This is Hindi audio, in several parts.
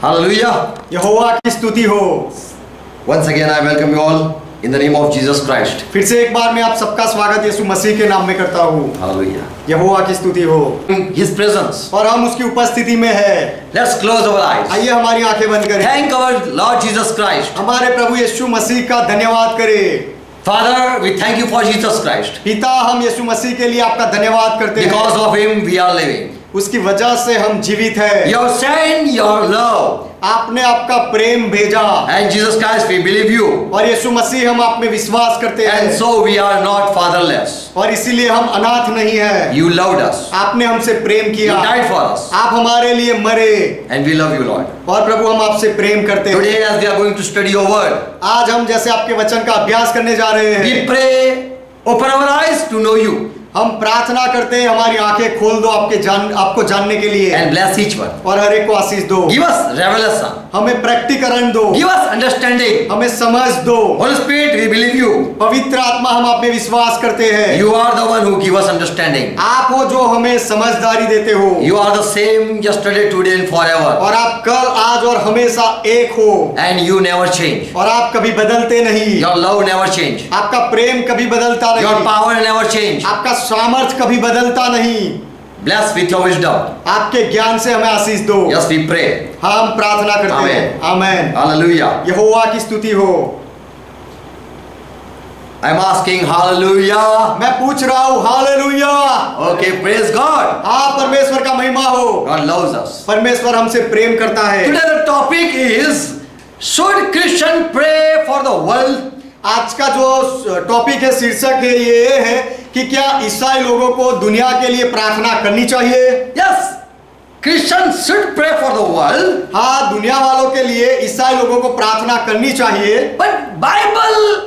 Hallelujah. यहोवा की स्तुति हो। Once again I welcome you all in the name of Jesus Christ. फिर से एक बार मैं आप सबका स्वागत यीशु मसीह के नाम में करता हूँ। Hallelujah. यहोवा की स्तुति हो। In His presence. और हम उसकी उपस्थिति में है। Let's close our eyes. आइए हमारी आंखें बंद करें। Thank our Lord Jesus Christ. हमारे प्रभु यीशु मसीह का धन्यवाद करें। Father, we thank you for Jesus Christ. पिता, हम यीशु मसीह के लिए आपका धन्यवाद करते हैं। Because of Him we are living. उसकी वजह से हम जीवित हैं। Your send your love. आपने आपका प्रेम भेजा। And Jesus Christ we believe you. और यीशु मसीह हम आप में विश्वास करते हैं। And so we are not fatherless. और इसीलिए हम अनाथ नहीं हैं। You loved us. आपने हमसे प्रेम किया। You died for us. आप हमारे लिए मरे। And we love you, Lord. और प्रभु हम आपसे प्रेम करते हैं। Today as we are going to study your word, आज हम जैसे आपके वचन का अभ्यास करने जा रहे हैं। we pray, open our eyes to know you. हम प्रार्थना करते हैं हमारी आंखें खोल दो आपको जानने के लिए। And bless each one. और हर एक को आशीष दो। Give us revelation. हमें प्रैक्टिकरण दो। Give us understanding. हमें समझ दो। Holy Spirit, we believe you. पवित्र आत्मा हम आप में विश्वास करते हैं। You are the one who give us understanding. आप हो जो हमें समझदारी देते हो। You are the same yesterday, today and forever. और आप कल, आज और हमेशा एक हो। And you never change. और आप कभी बदलते नहीं। Your love never change. आपका प्रेम कभी बदलता नहीं। Your power never change. आपका सामर्थ्य कभी बदलता नहीं। Bless with your wisdom. आपके ज्ञान से हमें आशीष दो। Yes, we pray. हम प्रार्थना करते हैं। आमेन। Hallelujah. यहोवा की स्तुति हो। I'm asking hallelujah. मैं पूछ रहा हूँ हालेलुया। Okay, praise God. हाँ, परमेश्वर का महिमा हो। God loves us. परमेश्वर हमसे प्रेम करता है। Today the topic is, should Christian pray for the world? आज का जो टॉपिक है, शीर्षक है, ये है कि क्या ईसाई लोगों को दुनिया के लिए प्रार्थना करनी चाहिए? Yes, Christians should pray for the world. हाँ, दुनिया वालों के लिए ईसाई लोगों को प्रार्थना करनी चाहिए। But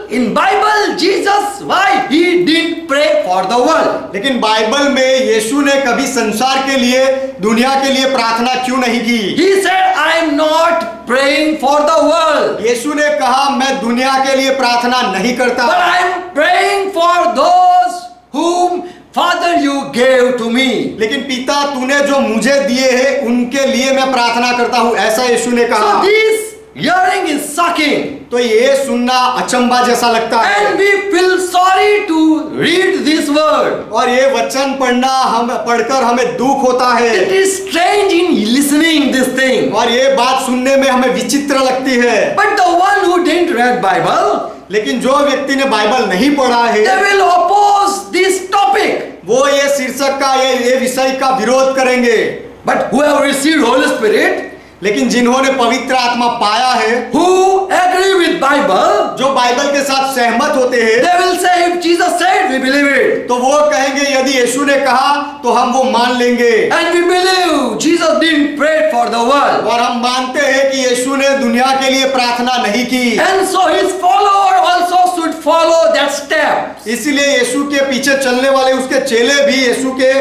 in Bible, Jesus, why he didn't pray for the world? लेकिन बाइबल में यीशु ने कभी संसार के लिए, दुनिया के लिए प्रार्थना क्यों नहीं की? He said, I am not praying for the world. यीशु ने कहा, मैं दुनिया के लिए प्रार्थना नहीं करता, But I am praying for those whom Father you gave to me. लेकिन पिता तूने जो मुझे दिए हैं उनके लिए मैं प्रार्थना करता हूं, ऐसा यीशु ने कहा। So this hearing is shocking. तो ये सुनना अचंभा जैसा लगता है। And we feel sorry to read this word. और ये वचन पढ़कर हमें दुख होता है। It is strange in listening this thing. और ये बात सुनने में हमें विचित्र लगती है। But the one who didn't read Bible, लेकिन जो व्यक्ति ने बाइबल नहीं पढ़ा है, they will oppose this topic. वो ये शीर्षक का, ये विषय का विरोध करेंगे। But who have received Holy Spirit, लेकिन जिन्होंने पवित्र आत्मा पाया है, who agree with Bible, जो बाइबल के साथ सहमत होते हैं, they will say, if Jesus said, we believe it. तो वो कहेंगे यदि यीशु ने कहा तो हम वो मान लेंगे। And we believe Jesus didn't pray for the world. और हम मानते हैं कि यीशु ने दुनिया के लिए प्रार्थना नहीं की। And so his follower also should follow that step. इसलिए यीशु के पीछे चलने वाले उसके चेले भी यीशु के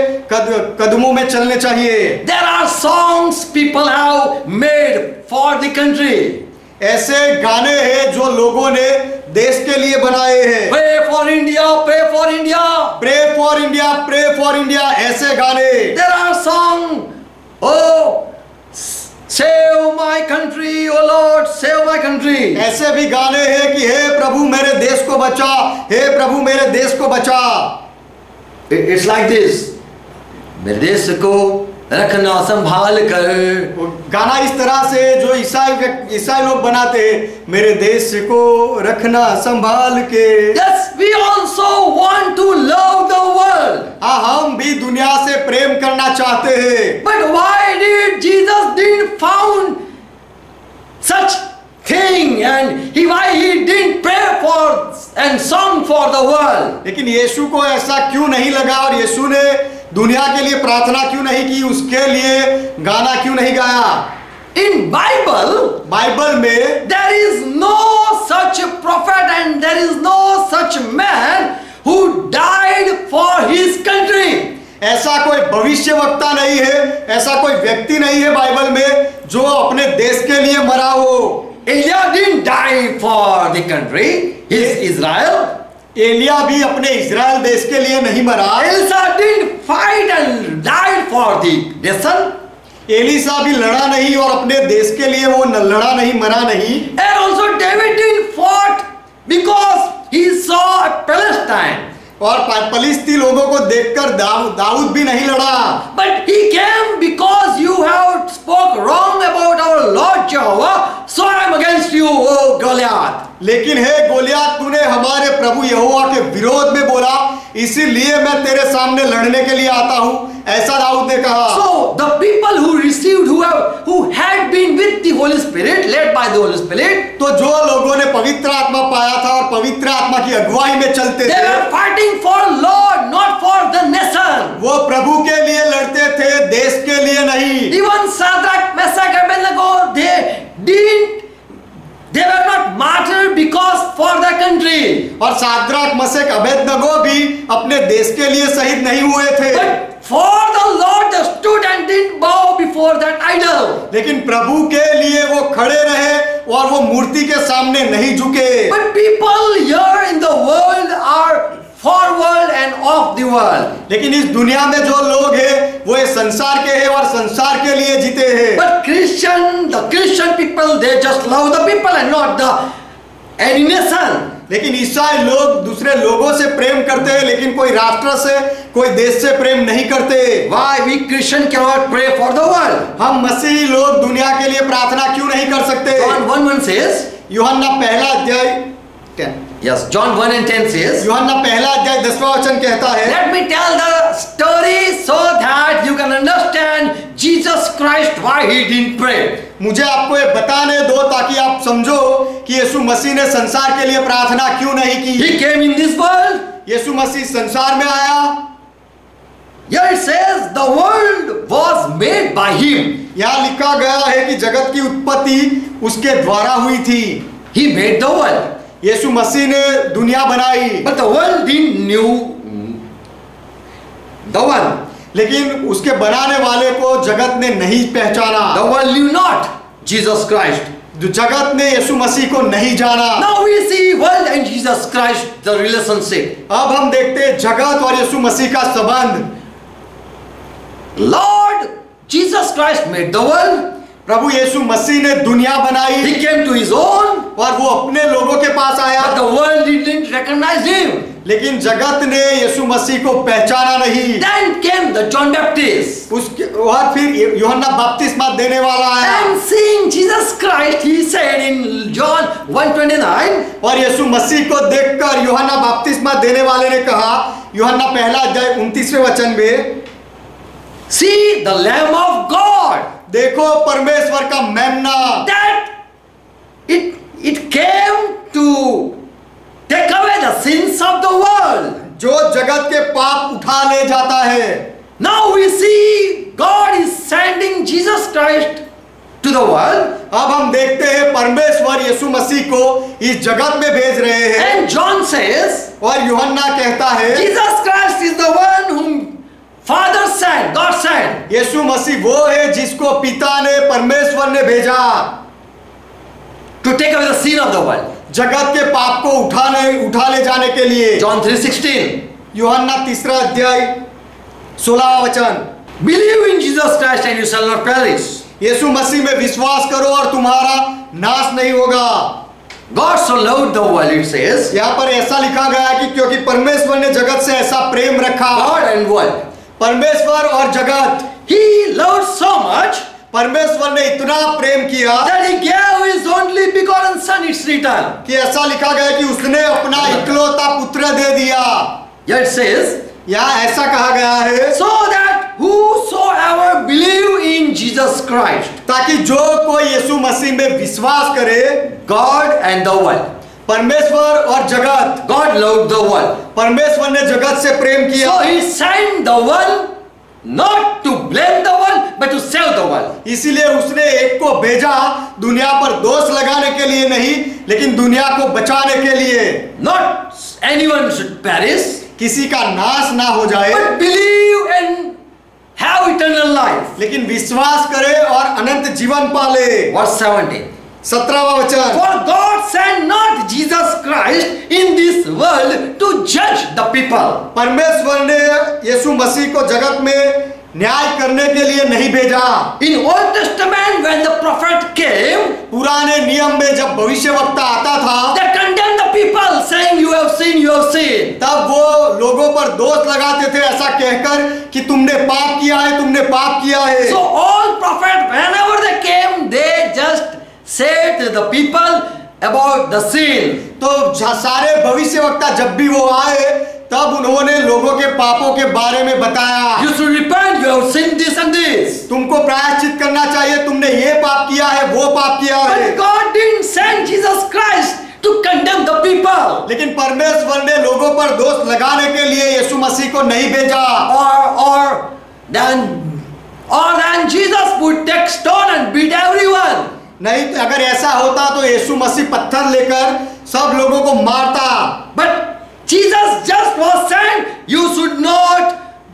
कदमों में चलने चाहिए। There are songs people have made for the country. ऐसे गाने हैं जो लोगों ने देश के लिए बनाए हैं। Pray for India, pray for India. Pray for India, pray for India, ऐसे गाने। There are songs, oh, save my country, oh Lord, save my country. ऐसे भी गाने हैं कि हे प्रभु मेरे देश को बचा, हे प्रभु मेरे देश को बचा। It's like this. मेरे देश को रखना संभाल कर। गाना इस तरह से जो ईसाई लोग बनाते हैं, मेरे देश को रखना संभाल के। Yes, we also want to love the world. हाँ, हम भी दुनिया से प्रेम करना चाहते हैं। But why did Jesus didn't found such thing and why he didn't pray for and song for the world? लेकिन यीशु को ऐसा क्यों नहीं लगा और यीशु ने दुनिया के लिए प्रार्थना क्यों नहीं की, उसके लिए गाना क्यों नहीं गाया? In बाइबल में there is no such prophet and there is no such man who died for his country. ऐसा कोई भविष्यवक्ता नहीं है, ऐसा कोई व्यक्ति नहीं है बाइबल में जो अपने देश के लिए मरा हो। Elijah didn't die for the country, his Israel. Elia भी अपने इज़राइल देश के लिए नहीं मरा। Elsa didn't fight and died for the nation. Elisha भी लड़ा नहीं और अपने देश के लिए वो लड़ा नहीं, मरा नहीं। And also David didn't fought because he saw Palestine. और फलिस्ती लोगों को देखकर दाऊद भी नहीं लड़ा। But he came because you have spoke wrong about our Lord Jehovah, so I am against you, O Goliath. लेकिन हे गोलियत, तूने हमारे प्रभु यहोवा के विरोध में बोला, इसीलिए मैं तेरे सामने लड़ने के लिए आता हूं, ऐसा दाऊद ने कहा। So the people who received, who had been with the Holy Spirit, led by the Holy Spirit, तो जो लोगों ने पवित्र आत्मा पाया था और पवित्र आत्मा की अगुवाई में चलते they थे, were fighting for Lord, not for the nation. वो प्रभु के लिए लड़ते थे, देश के लिए नहीं। Even Shadrach, Meshach, and Abednego, they were not martyred because for the country. और साद्राक, मशक, अबेदनगो भी अपने देश के लिए शहीद नहीं हुए थे, But for the Lord they stood and didn't bow before that idol. लेकिन प्रभु के लिए वो खड़े रहे और वो मूर्ति के सामने नहीं झुके। But people here in the world are forward and of the world. लेकिन इस दुनिया में जो लोग हैं वो इस संसार के हैं और संसार के लिए जीते हैं। But the Christian people, they just love the people and not the any nation. लेकिन ईसाई लोग दूसरे लोगों से प्रेम करते हैं, लेकिन कोई राष्ट्र से, कोई देश से प्रेम नहीं करते। Why we Christian cannot pray for the world? हम मसीही लोग दुनिया के लिए प्रार्थना क्यों नहीं कर सकते? John 1:1 says, यूहन्ना पहला अध्याय 10, yes, John 1:10 says, यूहन्ना पहला अध्याय 10वां वचन कहता है, let me tell the story so that you can understand Jesus Christ why he didn't pray. मुझे आपको ये बताने दो ताकि आप समझो कि यीशु मसीह ने संसार के लिए प्रार्थना क्यों नहीं की। He came in this world. यीशु मसीह संसार में आया। Here it says the world was made by him. यहाँ लिखा गया है कि जगत की उत्पत्ति उसके द्वारा हुई थी। He made the world. यीशु मसीह ने दुनिया बनाई, But the world didn't knew the one. लेकिन उसके बनाने वाले को जगत ने नहीं पहचाना। The world knew not Jesus Christ. जगत ने यीशु मसीह को नहीं जाना। Now we see world and Jesus Christ, the relationship. अब हम देखते हैं जगत और यीशु मसीह का संबंध। Lord Jesus Christ made the world. प्रभु यीशु मसीह ने दुनिया बनाई। He came to his own, और वो अपने लोगों के पास आया, but the world didn't recognize him. लेकिन जगत ने यीशु मसीह को पहचाना नहीं। Then came the John Baptist. उसके और फिर यूहन्ना बपतिस्मा देने वाला आया। And seeing Jesus Christ, he said in John 1:29, और यीशु मसीह को देखकर यूहन्ना बपतिस्मा देने वाले ने कहा, यूहन्ना पहला अध्याय 29वें वचन में, see the Lamb of God. देखो परमेश्वर का मेमना, That it came to take away the sins of the world. जो जगत के पाप उठा ले जाता है। Now we see God is sending Jesus Christ to the world. अब हम देखते हैं परमेश्वर यीशु मसीह को इस जगत में भेज रहे हैं। And John says, और यूहन्ना कहता है, Jesus Christ is the one whom Father sent, God sent. यीशु मसीह वो है जिसको पिता ने, परमेश्वर ने भेजा To take away the sin of the world. जगत के पाप को उठा ले जाने के लिए। John 3:16. यूहन्ना 3 अध्याय 16वां वचन, Believe in Jesus Christ and you shall not perish. यीशु मसीह में विश्वास करो और तुम्हारा नाश नहीं होगा। God so loved the world, it says. यहाँ पर ऐसा लिखा गया कि क्योंकि परमेश्वर ने जगत से ऐसा प्रेम रखा। God and world. परमेश्वर और जगत, He loved so much परमेश्वर ने इतना प्रेम किया that he gave his only begotten son, it's written. कि ऐसा लिखा गया कि उसने अपना इकलौता पुत्र दे दिया। Here it says, यहाँ ऐसा कहा गया है, so that whosoever believe in Jesus Christ, ताकि जो कोई यीशु मसीह में विश्वास करे, God and the world. परमेश्वर और जगत, God loved the world. परमेश्वर ने जगत से प्रेम किया। So he sent the world not to blame the world but to save the world. इसीलिए उसने एक को भेजा दुनिया पर दोष लगाने के लिए नहीं, लेकिन दुनिया को बचाने के लिए। Not anyone should perish, किसी का नाश ना हो जाए, but believe and have eternal life. लेकिन विश्वास करे और अनंत जीवन पाले। Verse 17. 17वां वचन, For God sent not Jesus Christ in this world to judge the people. परमेश्वर ने यीशु मसीह को जगत में न्याय करने के लिए नहीं भेजा। In Old Testament, when the prophet came, पुराने नियम में जब भविष्यवक्ता आता था, they condemned the people, saying, "You have sinned, you have sinned." तब वो लोगों पर दोष लगाते थे ऐसा कहकर कि तुमने पाप किया है, तुमने पाप किया है। So all prophets, whenever they came, they just said to the people about the sin. तो सारे भविष्यवक्ता जब भी वो आए, तब उन्होंने लोगों के पापों के बारे में बताया। You should repent, you have sinned this and this. तुमको प्रायश्चित करना चाहिए, तुमने ये पाप किया है, वो पाप किया है। But God didn't send Jesus Christ to condemn the people. लेकिन परमेश्वर ने लोगों पर दोष लगाने के लिए यीशु मसीह को नहीं भेजा। Or then Jesus would take stone and beat everyone. नहीं, अगर ऐसा होता तो यीशु मसीह पत्थर लेकर सब लोगों को मारता। But Jesus just was saying, you should not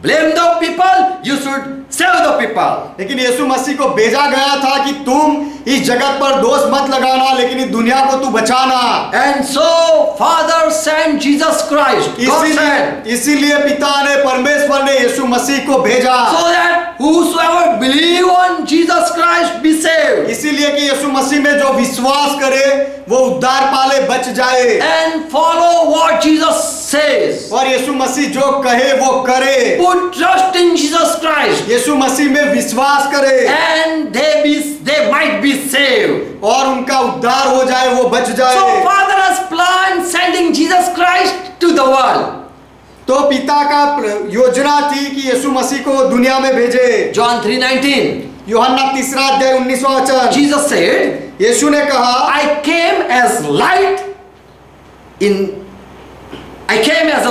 blame the people, you should save the people. लेकिन यीशु मसीह को भेजा गया था कि तुम इस जगत पर दोष मत लगाना, लेकिन इस दुनिया को तू बचाना। And so Father sent Jesus Christ. God sent. इसीलिए पिता ने, परमेश्वर ने यीशु मसीह को भेजा, so that whosoever believe on Jesus Christ be saved. इसीलिए कि यीशु मसीह में जो विश्वास करे वो उद्धार पाले, बच जाए। And follow what Jesus says. और यीशु मसीह जो कहे वो करे। Put trust in Jesus Christ. यीशु मसीह में विश्वास करे। And they might be saved. और उनका उद्धार हो जाए, वो बच जाए। So Father has planned sending Jesus Christ to the world. तो पिता का योजना थी कि यीशु मसीह को दुनिया में भेजे। John 3:19. यूहन्ना 3 अध्याय 19वां वचन। Jesus said, यीशु ने कहा, I came as a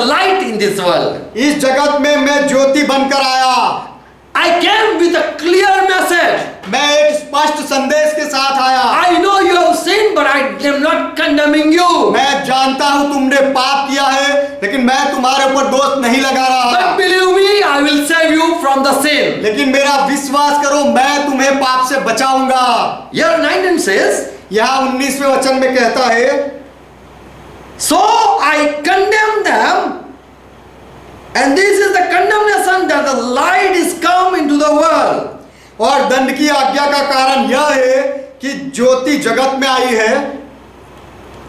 light in this world. इस जगत में मैं ज्योति बनकर आया। I came with a clear message. मैं एक स्पष्ट संदेश के साथ आया। I know you have sinned, but I am not condemning you. मैं जानता हूँ तुमने पाप किया है, लेकिन मैं तुम्हारे ऊपर दोष नहीं लगा रहा। But believe me, I will save you from the sin. लेकिन मेरा विश्वास करो, मैं तुम्हें पाप से बचाऊंगा। Here 19 says, यहाँ 19वें वचन में कहता है, so I condemn them, and this is the condemnation that the light is come into the world. और दंड की आज्ञा का कारण यह है कि ज्योति जगत में आई है,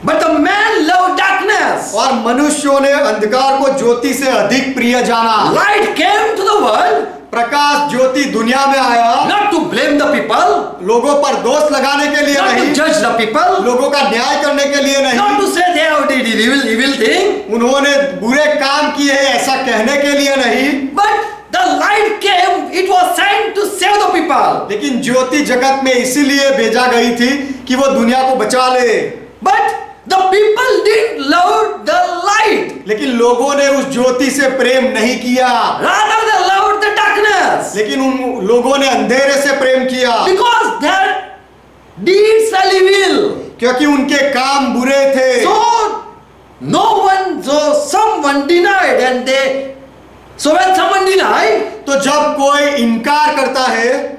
but the man loved darkness. और मनुष्यों ने अंधकार को ज्योति से अधिक प्रिय जाना। Light came to the world, प्रकाश ज्योति दुनिया में आया, not to blame the people, लोगों पर दोष लगाने के लिए not नहीं, to judge the people, लोगों का न्याय करने के लिए नहीं, not to say they have did evil thing, उन्होंने बुरे काम किए ऐसा कहने के लिए नहीं, but the light came, it was sent to save the people. लेकिन ज्योति जगत में इसीलिए भेजा गई थी कि वो दुनिया को बचा ले। But the people didn't love the light. लेकिन लोगों ने उस ज्योति से प्रेम नहीं किया, Rather they loved the darkness. लेकिन उन लोगों ने अंधेरे से प्रेम किया, Because their deeds are evil. क्योंकि उनके काम बुरे थे। So someone denied, and so when someone denied, तो जब कोई इनकार करता है,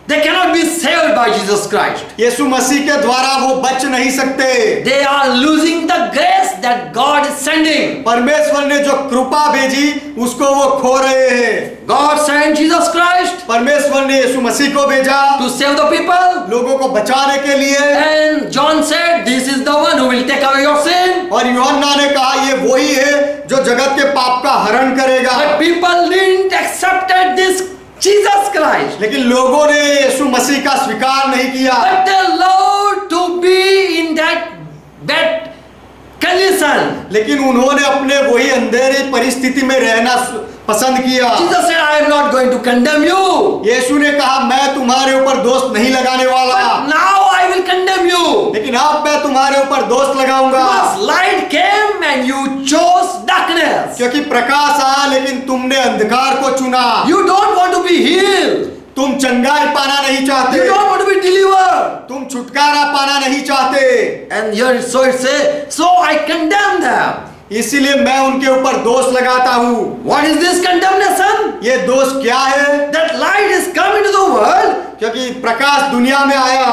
they cannot be saved by Jesus Christ. यीशु मसीह के द्वारा वो बच नहीं सकते। They are losing the grace that God is sending. परमेश्वर ने जो कृपा भेजी उसको वो खो रहे हैं। God sent Jesus Christ परमेश्वर ने यीशु मसीह को भेजा to save the people. लोगों को बचाने के लिए। And John said, this is the one who will take away your sin. और यूहन्ना ने कहा ये वही है जो जगत के पाप का हरण करेगा। But people didn't accept this Jesus Christ. लेकिन लोगों ने यीशु मसीह का स्वीकार नहीं किया। But they loved to be in that condition. लेकिन उन्होंने अपने वही अंधेरी परिस्थिति में रहना पसंद किया। Jesus said, I am not going to condemn you. यीशु ने कहा मैं तुम्हारे ऊपर दोष नहीं लगाने वाला। But now I will condemn you. लेकिन अब मैं तुम्हारे ऊपर दोष लगाऊंगा। Because light came and you chose darkness. क्योंकि प्रकाश आया लेकिन तुमने अंधकार को चुना। You don't want to be healed. तुम चंगाई पाना नहीं चाहते। You don't want to be delivered. तुम छुटकारा पाना नहीं चाहते। And here so it says, so I condemn them. इसीलिए मैं उनके ऊपर दोष लगाता हूँ। What is this condemnation? ये दोष क्या है? That light is come into the world. क्योंकि प्रकाश दुनिया में आया,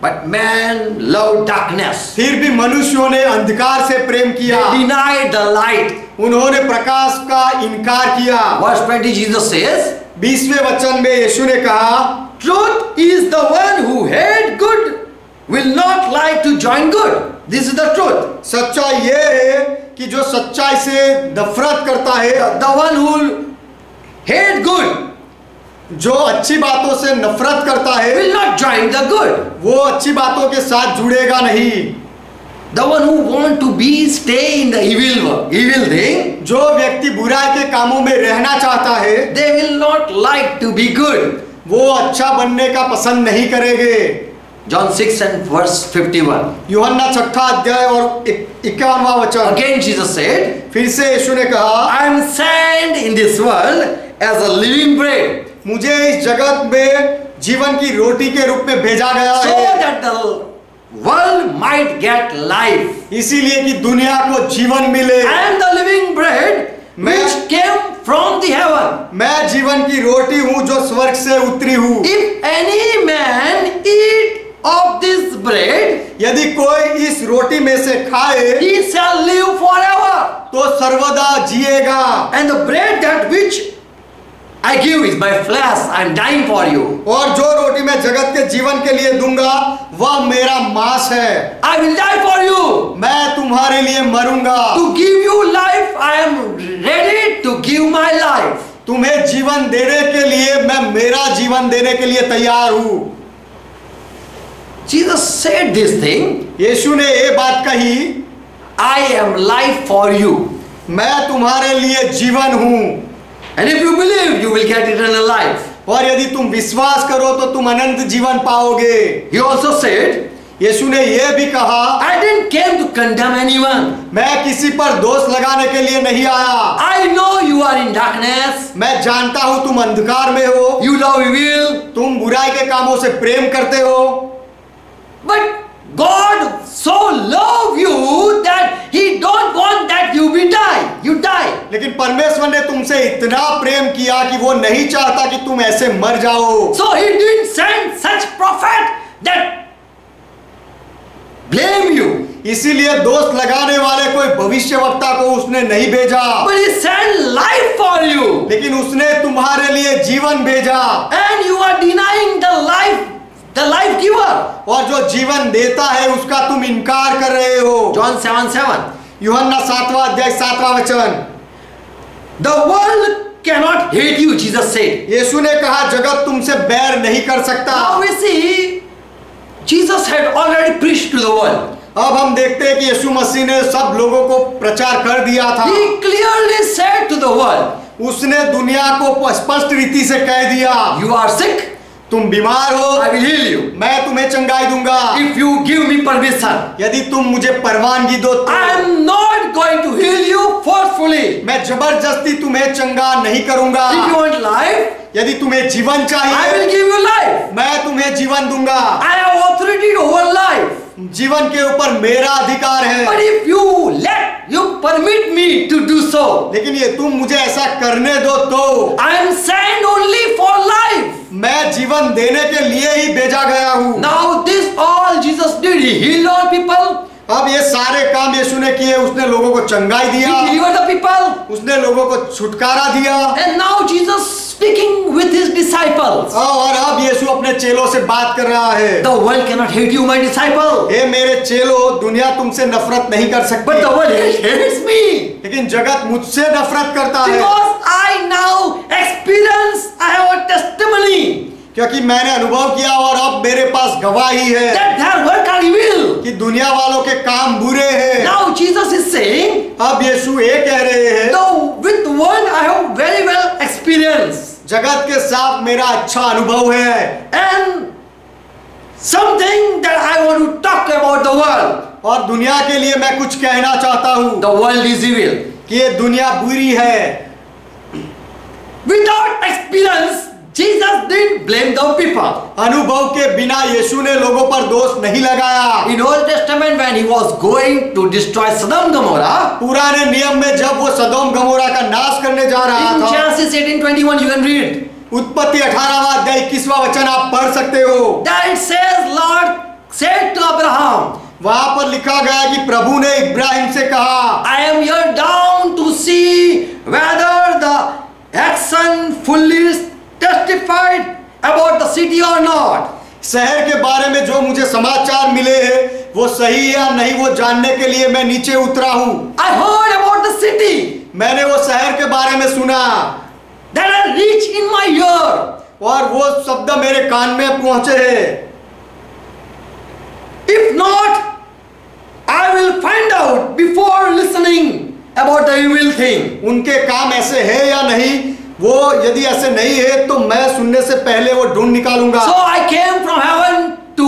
but man loved darkness. फिर भी मनुष्यों ने अंधकार से प्रेम किया। They denied the light. उन्होंने प्रकाश का इनकार किया। Verse 20, Jesus says, 20वें वचन में यीशु ने कहा, truth is the one who hate good will not like to join good. This is the truth. सच्चाई ये है कि जो सच्चाई से नफरत करता है, The one who hate good जो अच्छी बातों से नफरत करता है, will not join the good. वो अच्छी बातों के साथ जुड़ेगा नहीं। The one who want to be stay in the evil thing, जो व्यक्ति बुराई के कामों में रहना चाहता है, they will not like to be good. वो अच्छा बनने का पसंद नहीं करेंगे। John 6 and verse 51. यूहन्ना 6 अध्याय और 51वां वचन। Again Jesus said, फिर से यीशु ने कहा, I am sent in this world as a living bread, मुझे इस जगत में जीवन की रोटी के रूप में भेजा गया so है, that the world might get life. इसीलिए कि दुनिया को जीवन मिले। I am the living bread which came from the heaven. मैं जीवन की रोटी हूँ जो स्वर्ग से उतरी हूँ। If any man eat of this bread, यदि कोई इस रोटी में से खाए he shall live forever. तो सर्वदा जिएगा। And the bread that which I give is my flesh. I am dying for you. और जो रोटी मैं जगत के जीवन के लिए दूंगा वह मेरा मांस है। I will die for you. मैं तुम्हारे लिए मरूंगा। To give you life, I am ready to give my life. तुम्हें जीवन देने के लिए मैं मेरा जीवन देने के लिए तैयार हूँ। Jesus said this thing. यीशु ने ये बात कही, I am life for you. मैं तुम्हारे लिए जीवन हूँ। And if you believe, you will get eternal life. और यदि तुम विश्वास करो तो तुम अनंत जीवन पाओगे। He also said, यीशु ने यह भी कहा, I didn't came to condemn anyone. मैं किसी पर दोष लगाने के लिए नहीं आया। I know you are in darkness. मैं जानता हूँ तुम अंधकार में हो, You love evil. तुम बुराई के कामों से प्रेम करते हो। But God so love you that He don't want that you be die. You die. लेकिन परमेश्वर ने तुमसे इतना प्रेम किया कि वो नहीं चाहता कि तुम ऐसे मर जाओ। So He didn't send such prophet that blame you. इसीलिए दोष लगाने वाले कोई भविष्यवक्ता को उसने नहीं भेजा, But He sent life for you. लेकिन उसने तुम्हारे लिए जीवन भेजा। And you are denying the life giver. और जो जीवन देता है उसका तुम इनकार कर रहे हो। John 7:7. यूहन्ना 7वां अध्याय 7वां वचन। The world cannot hate you, Jesus said. यीशु ने कहा जगत तुमसे बैर नहीं कर सकता। Now we see Jesus had already preached to the world. अब हम देखते हैं कि यीशु मसीह ने सब लोगों को प्रचार कर दिया था। He clearly said to the world, उसने दुनिया को स्पष्ट रीति से कह दिया, you are sick, तुम बीमार हो, I will heal you. मैं तुम्हें चंगाई दूंगा। If you give me permission, यदि तुम मुझे परवानगी दो तो I am not going to heal you forcefully. मैं जबरदस्ती तुम्हें चंगा नहीं करूंगा। If you want life, यदि तुम्हें जीवन I चाहिए, will give you life. मैं तुम्हें जीवन दूंगा। I have authority over life. जीवन के ऊपर मेरा अधिकार है। But if you permit me to do so, लेकिन ये तुम मुझे ऐसा करने दो तो I am sent only for life. मैं जीवन देने के लिए ही भेजा गया हूँ। Now this all Jesus did. He healed all people. अब ये सारे काम यीशु ने किए, उसने लोगों को चंगाई He दिया, delivered the people. उसने लोगों को छुटकारा दिया। And now Jesus speaking with his disciples. और अब यीशु अपने चेलों से बात कर रहा है। The world cannot hate you, my disciple. हे मेरे चेलों, दुनिया तुमसे नफरत नहीं कर सकती, But the world hates me. लेकिन जगत मुझसे नफरत करता है। Because I now experience, I have a testimony क्योंकि मैंने अनुभव किया और अब मेरे पास गवाही है that their work are evil. कि दुनिया वालों के काम बुरे हैं। Now Jesus is saying, अब यीशु ये कह रहे हैं, with the world I have very well experience. जगत के साथ मेरा अच्छा अनुभव है। And something that I want to talk about the world. और दुनिया के लिए मैं कुछ कहना चाहता हूँ The world is evil. कि ये दुनिया बुरी है। Without experience, Jesus didn't blame the people. अनुभव के बिना यीशु ने लोगों पर दोष नहीं लगाया। In Old Testament, when he was going to destroy Sodom and Gomorrah, पुराने नियम में जब वो सदोम गमोरा का नाश करने जा रहा in था, Genesis 18:21, you can read. उत्पत्ति 18वां अध्याय 21वां वचन आप पढ़ सकते हो। That it says, Lord said to Abraham, वहां पर लिखा गया कि प्रभु ने इब्राहिम से कहा, I am here down to see city or not. शहर के बारे में जो मुझे समाचार मिले हैं वो सही है या नहीं वो जानने के लिए मैं नीचे उतरा हूं। I heard about the city मैंने वो शहर के बारे में सुना that had reached in my ear. और वो शब्द मेरे कान में पहुंचे हैं। If not, I will find out before listening about the evil thing. उनके काम ऐसे है या नहीं, वो यदि ऐसे नहीं है तो मैं सुनने से पहले वो ढूंढ निकालूंगा। So I came from heaven to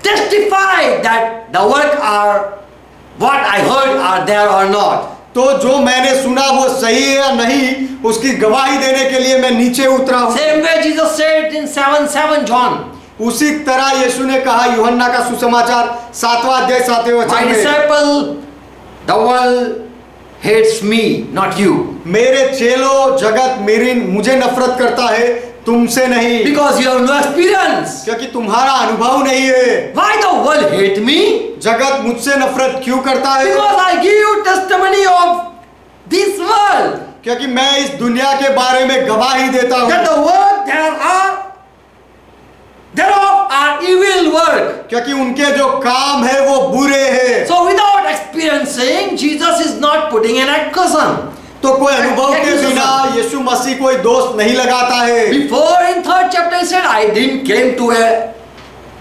testify that the work are what I heard are there or not. तो जो मैंने सुना वो सही है या नहीं उसकी गवाही देने के लिए मैं नीचे उतरा हूं। Same way Jesus said in 7:7 John. उसी तरह यीशु ने कहा यूहन्ना का सुसमाचार 7वां अध्याय 7वें My वचन में, disciple, the world hates me, not you. मेरे चेलों जगत मुझे नफरत करता है तुमसे नहीं, Because you have no experience. क्योंकि तुम्हारा अनुभव नहीं है। Why the world hate me? जगत मुझसे नफरत क्यों करता है? Because I give you testimony of this world. क्योंकि मैं इस दुनिया के बारे में गवाही देता That हूँ the work thereof are evil work. क्योंकि उनके जो काम है वो बुरे हैं। So without experiencing, Jesus is not putting an accusation. तो कोई अनुभव के बिना यीशु मसीह कोई दोष नहीं लगाता है। Before in 3rd chapter he said, I didn't came to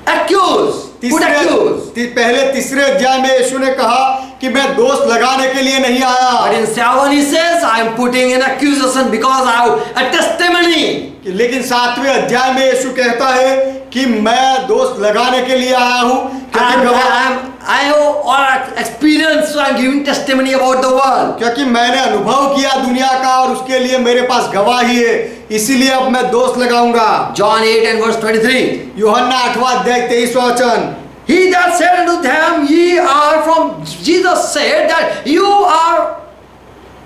accuse. Put accuse. पहले तीसरे अध्याय में यीशु ने कहा कि मैं दोष लगाने के लिए नहीं आया। But in 7 he says, I am putting an accusation because I have a testimony. लेकिन 7वें अध्याय में यीशु कहता है कि मैं दोष लगाने के लिए आया हूँ I have experience, so I am giving testimony about the world. क्योंकि मैंने अनुभव किया दुनिया का और उसके लिए मेरे पास गवाही है, इसीलिए अब मैं दोष लगाऊंगा। John 8 and verse 23. यूहन्ना 8वां अध्याय 23वां वचन, He that said unto them, ye are from, Jesus said that you are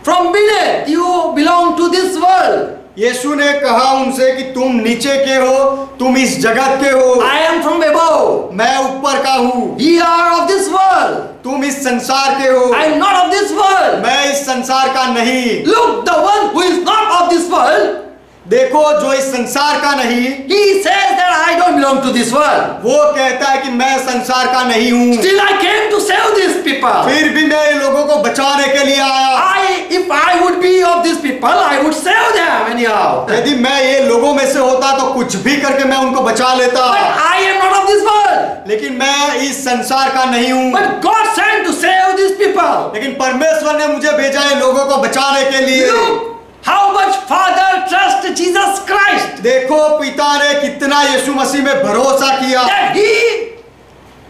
from beneath, you belong to this world. यीशु ने कहा उनसे कि तुम नीचे के हो, तुम इस जगत के हो। I am from above. मैं ऊपर का हूँ। Ye are of this world. तुम इस संसार के हो। I am not of this world. मैं इस संसार का नहीं। Look, the one who is not of this world, देखो जो इस संसार का नहीं, he says that I don't belong to this world. वो कहता है कि मैं संसार का नहीं हूँ। Still I came to save these people. फिर भी मैं ये लोगों को बचाने के लिए आया। If I would be of these people, I would save them anyhow. यदि मैं ये लोगों में से होता तो कुछ भी करके मैं उनको बचा लेता। But I am not of this world. लेकिन मैं इस संसार का नहीं हूँ। But God sent to save these people. लेकिन परमेश्वर ने मुझे भेजा है लोगों को बचाने के लिए। Look how much Father trust Jesus Christ. देखो पिता ने कितना यीशु मसीह में भरोसा किया That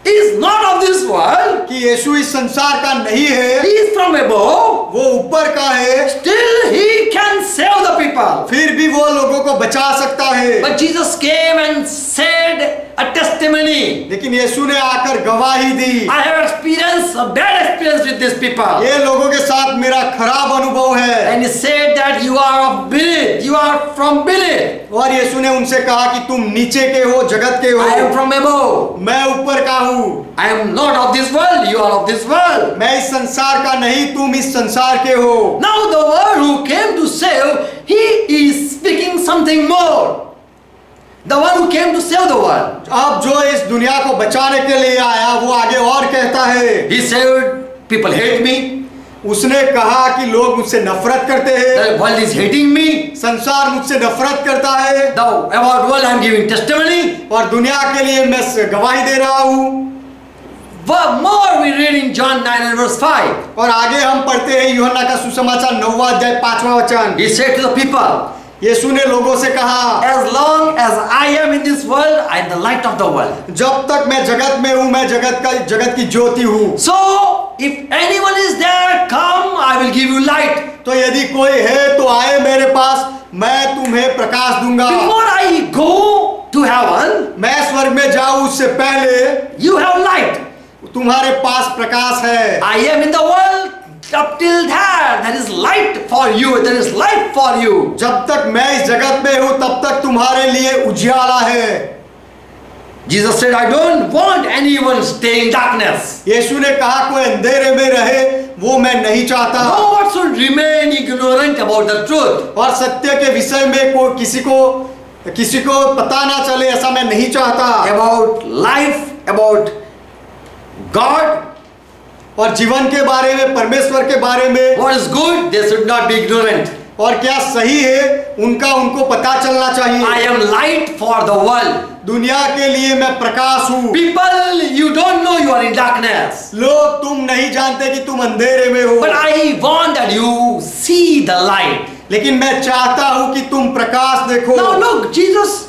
He is not of this world. कि यीशु इस संसार का नहीं है, He is from above. वो ऊपर का है। Still He can save the people. फिर भी वो लोगों को बचा सकता है। But Jesus came and said a testimony. लेकिन यीशु ने आकर गवाही दी, I have experienced a bad experience with these people. ये लोगों के साथ मेरा खराब अनुभव है। And He said that you are of beneath. You are from beneath. और यीशु ने उनसे कहा कि तुम नीचे के हो, जगत के हो। I am from above. मैं ऊपर का हूँ। I am not of this world. You are of this world. मैं इस संसार का नहीं, तुम इस संसार के हो। Now the one who came to save, he is speaking something more. The one who came to save the world. अब जो इस दुनिया को बचाने के लिए आया वो आगे और कहता है। He said, people hate me. उसने कहा कि लोग मुझसे नफरत करते हैं। The world is hating me. संसार मुझसे नफरत करता है। About world I am giving testimony. और दुनिया के लिए मैं गवाही दे रहा हूँ। More we read in John 9 and verse 5. और आगे हम पढ़ते हैं यूहन्ना का सुसमाचार 9वां अध्याय 5वां वचन। He said to the people, यीशु ने लोगों से कहा, as long as I am in this world, I am the light of the world. जब तक मैं जगत में हूँ मैं जगत की ज्योति हूँ। So if anyone is there, come, I will give you light. तो यदि कोई है तो आए मेरे पास, मैं तुम्हें प्रकाश दूंगा। Before I go to heaven, मैं स्वर्ग में जाऊँ उससे पहले you have light. तुम्हारे पास प्रकाश है। I am in the world. Up till there is light for you. There is light for you. जब तक मैं इस जगत में हूँ तब तक तुम्हारे लिए उजियाला है। Jesus said, I don't want anyone stay in darkness. यीशु ने कहा कोई अंधेरे में रहे वो मैं नहीं चाहता। No one should remain ignorant about the truth. और सत्य के विषय में कोई किसी को किसी को पता ना चले, ऐसा मैं नहीं चाहता। about life, about God, और जीवन के बारे में, परमेश्वर के बारे में, what is good, they should not be ignorant. और क्या सही है उनको पता चलना चाहिए। I am light for the world. दुनिया के लिए मैं प्रकाश हूँ। People, you don't know you are in darkness. लोग तुम नहीं जानते कि तुम अंधेरे में हो, But I want that you see the light. लेकिन मैं चाहता हूँ कि तुम प्रकाश देखो। Now look, Jesus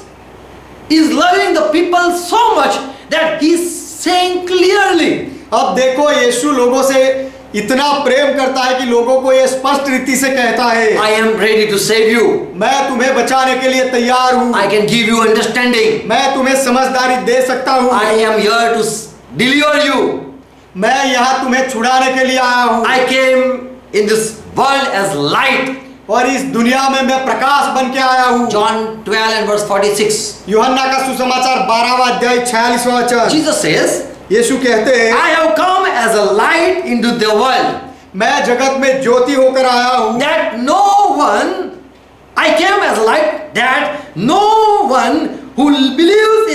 is loving the people so much that he is saying clearly. अब देखो, यीशु लोगों से इतना प्रेम करता है कि लोगों को ये स्पष्ट रीति से कहता है, I am ready to save you. मैं तुम्हें बचाने के लिए तैयार हूँ। I can give you understanding. मैं तुम्हें समझदारी दे सकता हूँ। I am here to deliver you. मैं यहाँ तुम्हें छुड़ाने के लिए आया हूँ। I came in this world as light. और इस दुनिया में मैं प्रकाश बन के आया हूँ। John 12 and verse 46. यूहन्ना का सुसमाचार 12वां अध्याय 46वां वचन। Jesus says, यीशु कहते हैं, I have come as a light into the world, मैं जगत में ज्योति होकर आया हूँ, that no one, I came as a light, that no one who believes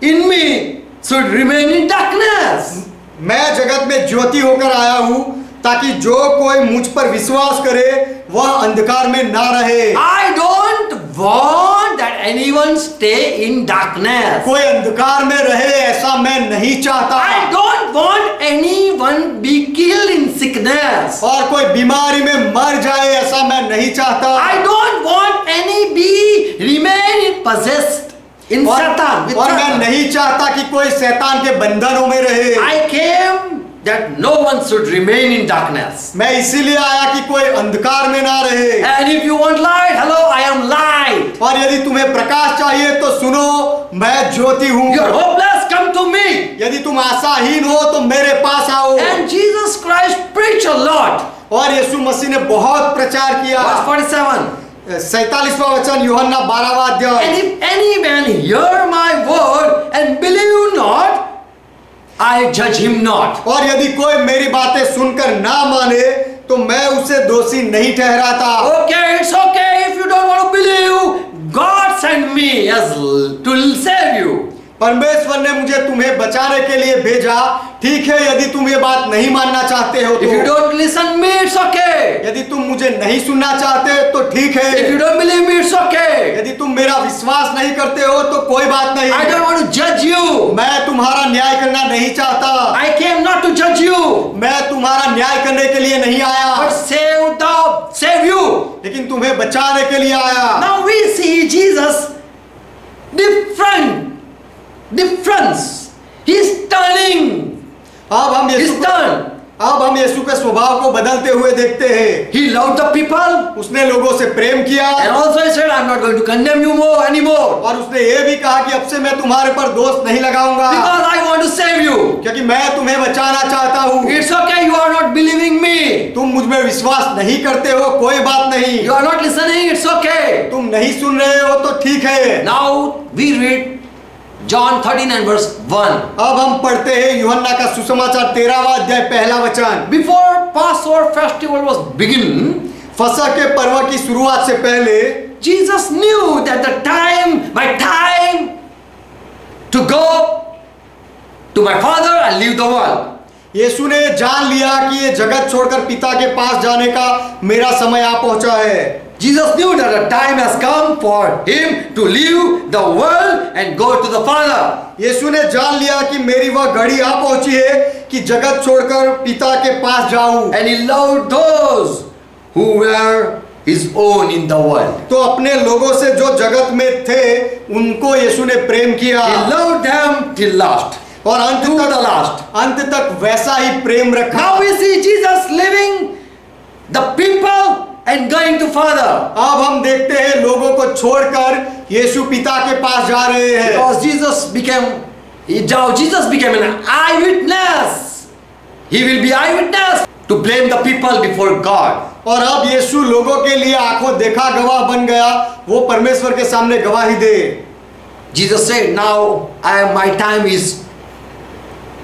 in me should remain in darkness. मैं जगत में ज्योति होकर आया हूँ ताकि जो कोई मुझ पर विश्वास करे वह अंधकार में ना रहे। I don't want that anyone stay in darkness. कोई अंधकार में रहे ऐसा मैं नहीं चाहता। I don't want anyone be killed in sickness. और कोई बीमारी में मर जाए ऐसा मैं नहीं चाहता। I don't want any be remain possessed in Satan. और मैं नहीं चाहता कि कोई शैतान के बंधनों में रहे। I came that no one should remain in darkness. मैं इसीलिए आया कि कोई अंधकार में ना रहे। And if you want light, hello, I am light. और यदि तुम्हें प्रकाश चाहिए तो सुनो, मैं ज्योति हूँ। You are hopeless, come to me. यदि तुम आशाहीन हो तो मेरे पास आओ। And Jesus Christ preached a lot. और यीशु मसीह ने बहुत प्रचार किया। Verse 47. 47वां वचन यूहन्ना 12वां अध्याय। And if any man hear my word and believe not, I judge him not. और यदि कोई मेरी बातें सुनकर ना माने तो मैं उसे दोषी नहीं ठहराता। Okay, it's okay if you don't want to believe. God sent me as to save you. परमेश्वर ने मुझे तुम्हें बचाने के लिए भेजा। ठीक है, यदि तुम ये बात नहीं मानना चाहते हो तो। If you don't listen me, it's okay. यदि तुम मुझे नहीं सुनना चाहते तो ठीक है। If you don't believe me, it's okay. यदि तुम मेरा विश्वास नहीं करते हो तो कोई बात नहीं। I don't want to judge you. मैं तुम्हारा न्याय करना नहीं चाहता। I came not to judge you, मैं तुम्हारा न्याय करने के लिए नहीं आया, but save you. लेकिन तुम्हें बचाने के लिए आया। Now we see Jesus difference. He's turning. अब हम He's यीशु turned. अब हम यीशु के स्वभाव को बदलते हुए देखते हैं। He loved the people. उसने लोगों से प्रेम किया And also he said, I'm not going to condemn you more anymore. और उसने ये भी कहा कि अब से मैं तुम्हारे पर दोष नहीं लगाऊंगा, Because I want to save you. क्योंकि मैं तुम्हें बचाना चाहता हूँ। It's okay, you are not believing me. तुम मुझ में विश्वास नहीं करते हो, कोई बात नहीं। You are not listening, it's okay. तुम नहीं सुन रहे हो तो ठीक है। Now we read John 13 and verse 1. अब हम पढ़ते हैं यूहन्ना का सुसमाचार 13वां अध्याय पहला वचन। Before Passover festival was begin, फसह के पर्व की शुरुआत से पहले Jesus knew that my time to go to my Father and leave the world. यीशु ने जान लिया कि ये जगत छोड़कर पिता के पास जाने का मेरा समय आ पहुंचा है। Jesus knew that the time has come for him to leave the world and go to the Father. यीशु ने जान लिया कि मेरी वह घड़ी आ पहुंची है कि जगत छोड़कर पिता के पास जाऊं। And he loved those who were his own in the world. तो अपने लोगों से जो जगत में थे उनको यीशु ने प्रेम किया। He loved them till last. और अंत तक वैसा ही प्रेम रखा। Now we see Jesus leaving the people and going to Father. अब हम देखते हैं लोगों को छोड़कर यीशु पिता के पास जा रहे हैं। Because Jesus became an eyewitness. He will be eyewitness to blame the people before God. और अब यीशु लोगों के लिए आंखों देखा गवाह बन गया, वो परमेश्वर के सामने गवाही दे। Jesus said, now my time is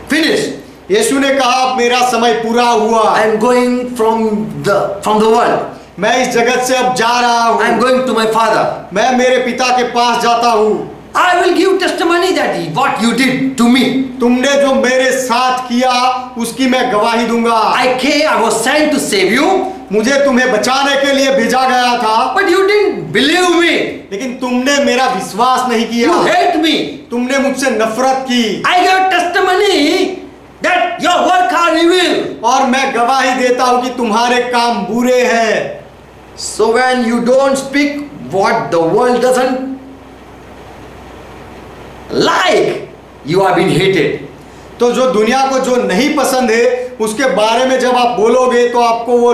finished. यीशु ने कहा अब मेरा समय पूरा हुआ। I am going from the world. मैं इस जगत से अब जा रहा I am हूँ, going to my Father. मैं मेरे पिता के पास जाता हूँ। I will give testimony that what you did to me. तुमने जो मेरे साथ किया उसकी मैं गवाही दूंगा। I was sent to save you, मुझे तुम्हें बचाने के लिए भेजा गया था, but you didn't believe me. लेकिन तुमने मेरा विश्वास नहीं किया, You hate me. तुमने मुझसे नफरत की। I gave testimony that your work are evil. और मैं गवाही देता हूँ कि तुम्हारे काम बुरे हैं। So when you don't speak what the world doesn't like, you are being hated. तो जो दुनिया को जो नहीं पसंद है उसके बारे में जब आप बोलोगे तो आपको वो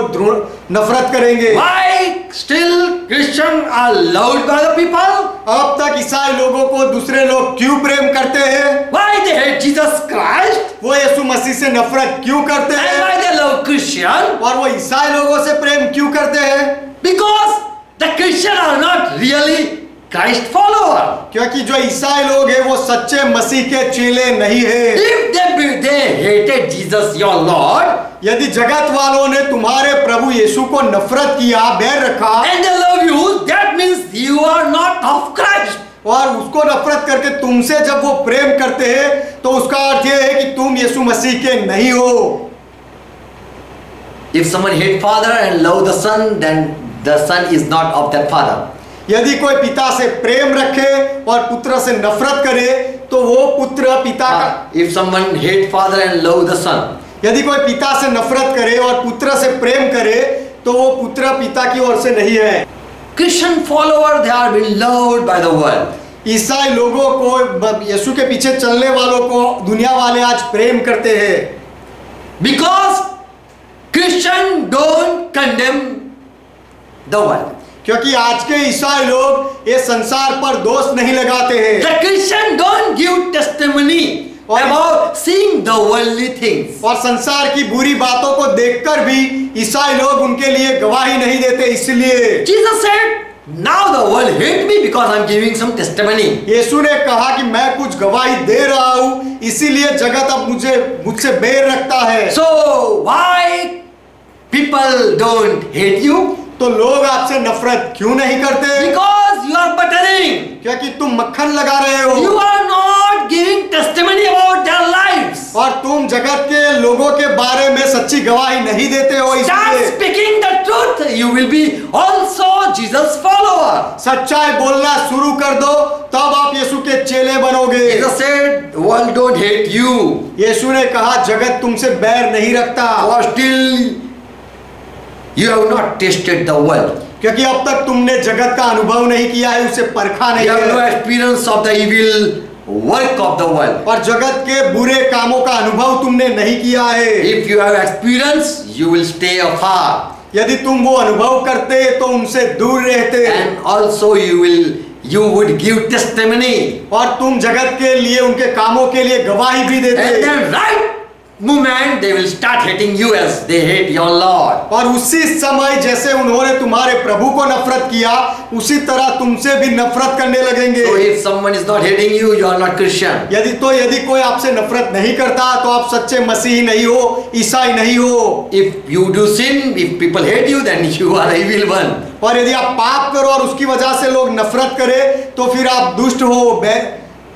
नफरत करेंगे। Why still Christians are loved by the people? अब तक ईसाई लोगों को दूसरे लोग क्यों प्रेम करते हैं? Why they hate Jesus Christ? वो यीशु मसीह से नफरत क्यों करते And हैं? why they love Christian? और वो ईसाई लोगों से प्रेम क्यों करते हैं? Because the Christians are not really Christ follower. क्योंकि जो ईसाई लोग हैं वो सच्चे मसीह के चेले नहीं है। If they hated Jesus your Lord, यदि जगत वालों ने तुम्हारे प्रभु यीशु को नफरत किया, बैर रखा, and they love you, that means you are not of Christ. और उसको नफरत करके तुमसे जब वो प्रेम करते हैं तो उसका अर्थ यह है कि तुम यीशु मसीह के नहीं हो। If someone hate father and love the son, then the son is not of that father. यदि कोई पिता से प्रेम रखे और पुत्र से नफरत करे तो वो पुत्र पिता का। If someone hate father and love the son, यदि कोई पिता से नफरत करे और पुत्र से प्रेम करे तो वो पुत्र पिता की ओर से नहीं है। Christian follower, they are being loved by the world. ईसाई लोगों को, यीशु के पीछे चलने वालों को दुनिया वाले आज प्रेम करते हैं। Because Christian don't condemn the world. क्योंकि आज के ईसाई लोग ये संसार पर दोष नहीं लगाते हैं। The Christian don't give testimony about seeing the worldly things. और संसार की बुरी बातों को देखकर भी ईसाई लोग उनके लिए गवाही नहीं देते। इसलिए Jesus said, now the world hate me because I'm giving some testimony. यीशु ने कहा कि मैं कुछ गवाही दे रहा हूँ, इसीलिए जगत अब मुझसे बैर रखता है। So why people don't hate you? तो लोग आपसे नफरत क्यों नहीं करते? Because you are buttering. क्योंकि तुम मक्खन लगा रहे हो। You are not giving testimony about their lives. और तुम जगत के लोगों के बारे में सच्ची गवाही नहीं देते हो। Start इसलिए speaking the truth. You will be also Jesus follower. सच्चाई बोलना शुरू कर दो, तब आप यीशु के चेले बनोगे। Jesus said, the world don't hate you. यीशु ने कहा जगत तुमसे बैर नहीं रखता। Or still you have not tasted the world. क्योंकि अब तक तुमने जगत का अनुभव नहीं किया है, उसे परखा नहीं You have no है। experience of the evil work of the world. और जगत के बुरे कामों का अनुभव तुमने नहीं किया है। If you have experience, you will stay afar. यदि तुम वो अनुभव करते तो उनसे दूर रहते। And also you would give testimony. और तुम जगत के लिए, उनके कामों के लिए गवाही भी And देते। then right moment they will start hating you as they hate your Lord. और उसी समय जैसे उन्होंने तुम्हारे प्रभु को नफरत किया, उसी तरह तुमसे भी नफरत करने लगेंगे। So if someone is not hating you, you are not Christian. यदि कोई आपसे नफरत नहीं करता तो आप सच्चे मसीही नहीं हो, ईसाई नहीं हो। If you do sin, if people hate you, then you are evil one. और यदि आप पाप करो और उसकी वजह से लोग नफरत करें तो फिर आप दुष्ट हो,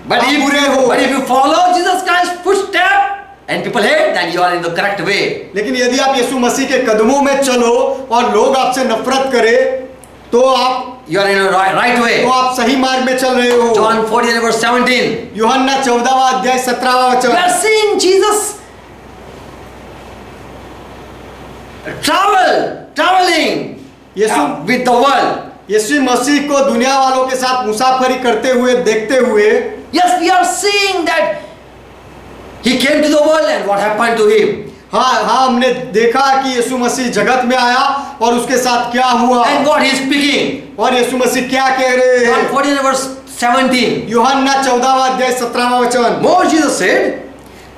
But आप बुरे हो। if you follow Jesus Christ's footsteps and people hate, then you are in the correct way. लेकिन यदि आप यीशु मसीह के कदमों में चलो और लोग आपसे नफरत करें तो You are in a right way. तो आप सही मार्ग में चल रहे हो। John 14 verse 17. यूहन्ना 14वां अध्याय 17वां We वचन। are seeing Jesus traveling with the world. यीशु मसीह को दुनिया वालों के साथ मुसाफरी करते हुए देखते हुए, Yes, we are seeing that he came to the world and what happened to him. हाँ हमने देखा कि यीशु मसीह जगत में आया और उसके साथ क्या हुआ। And what he is speaking. और यीशु मसीह क्या कह रहे John हैं? 14 verse 17. यूहन्ना 14वां अध्याय 17वां वचन। More Jesus said,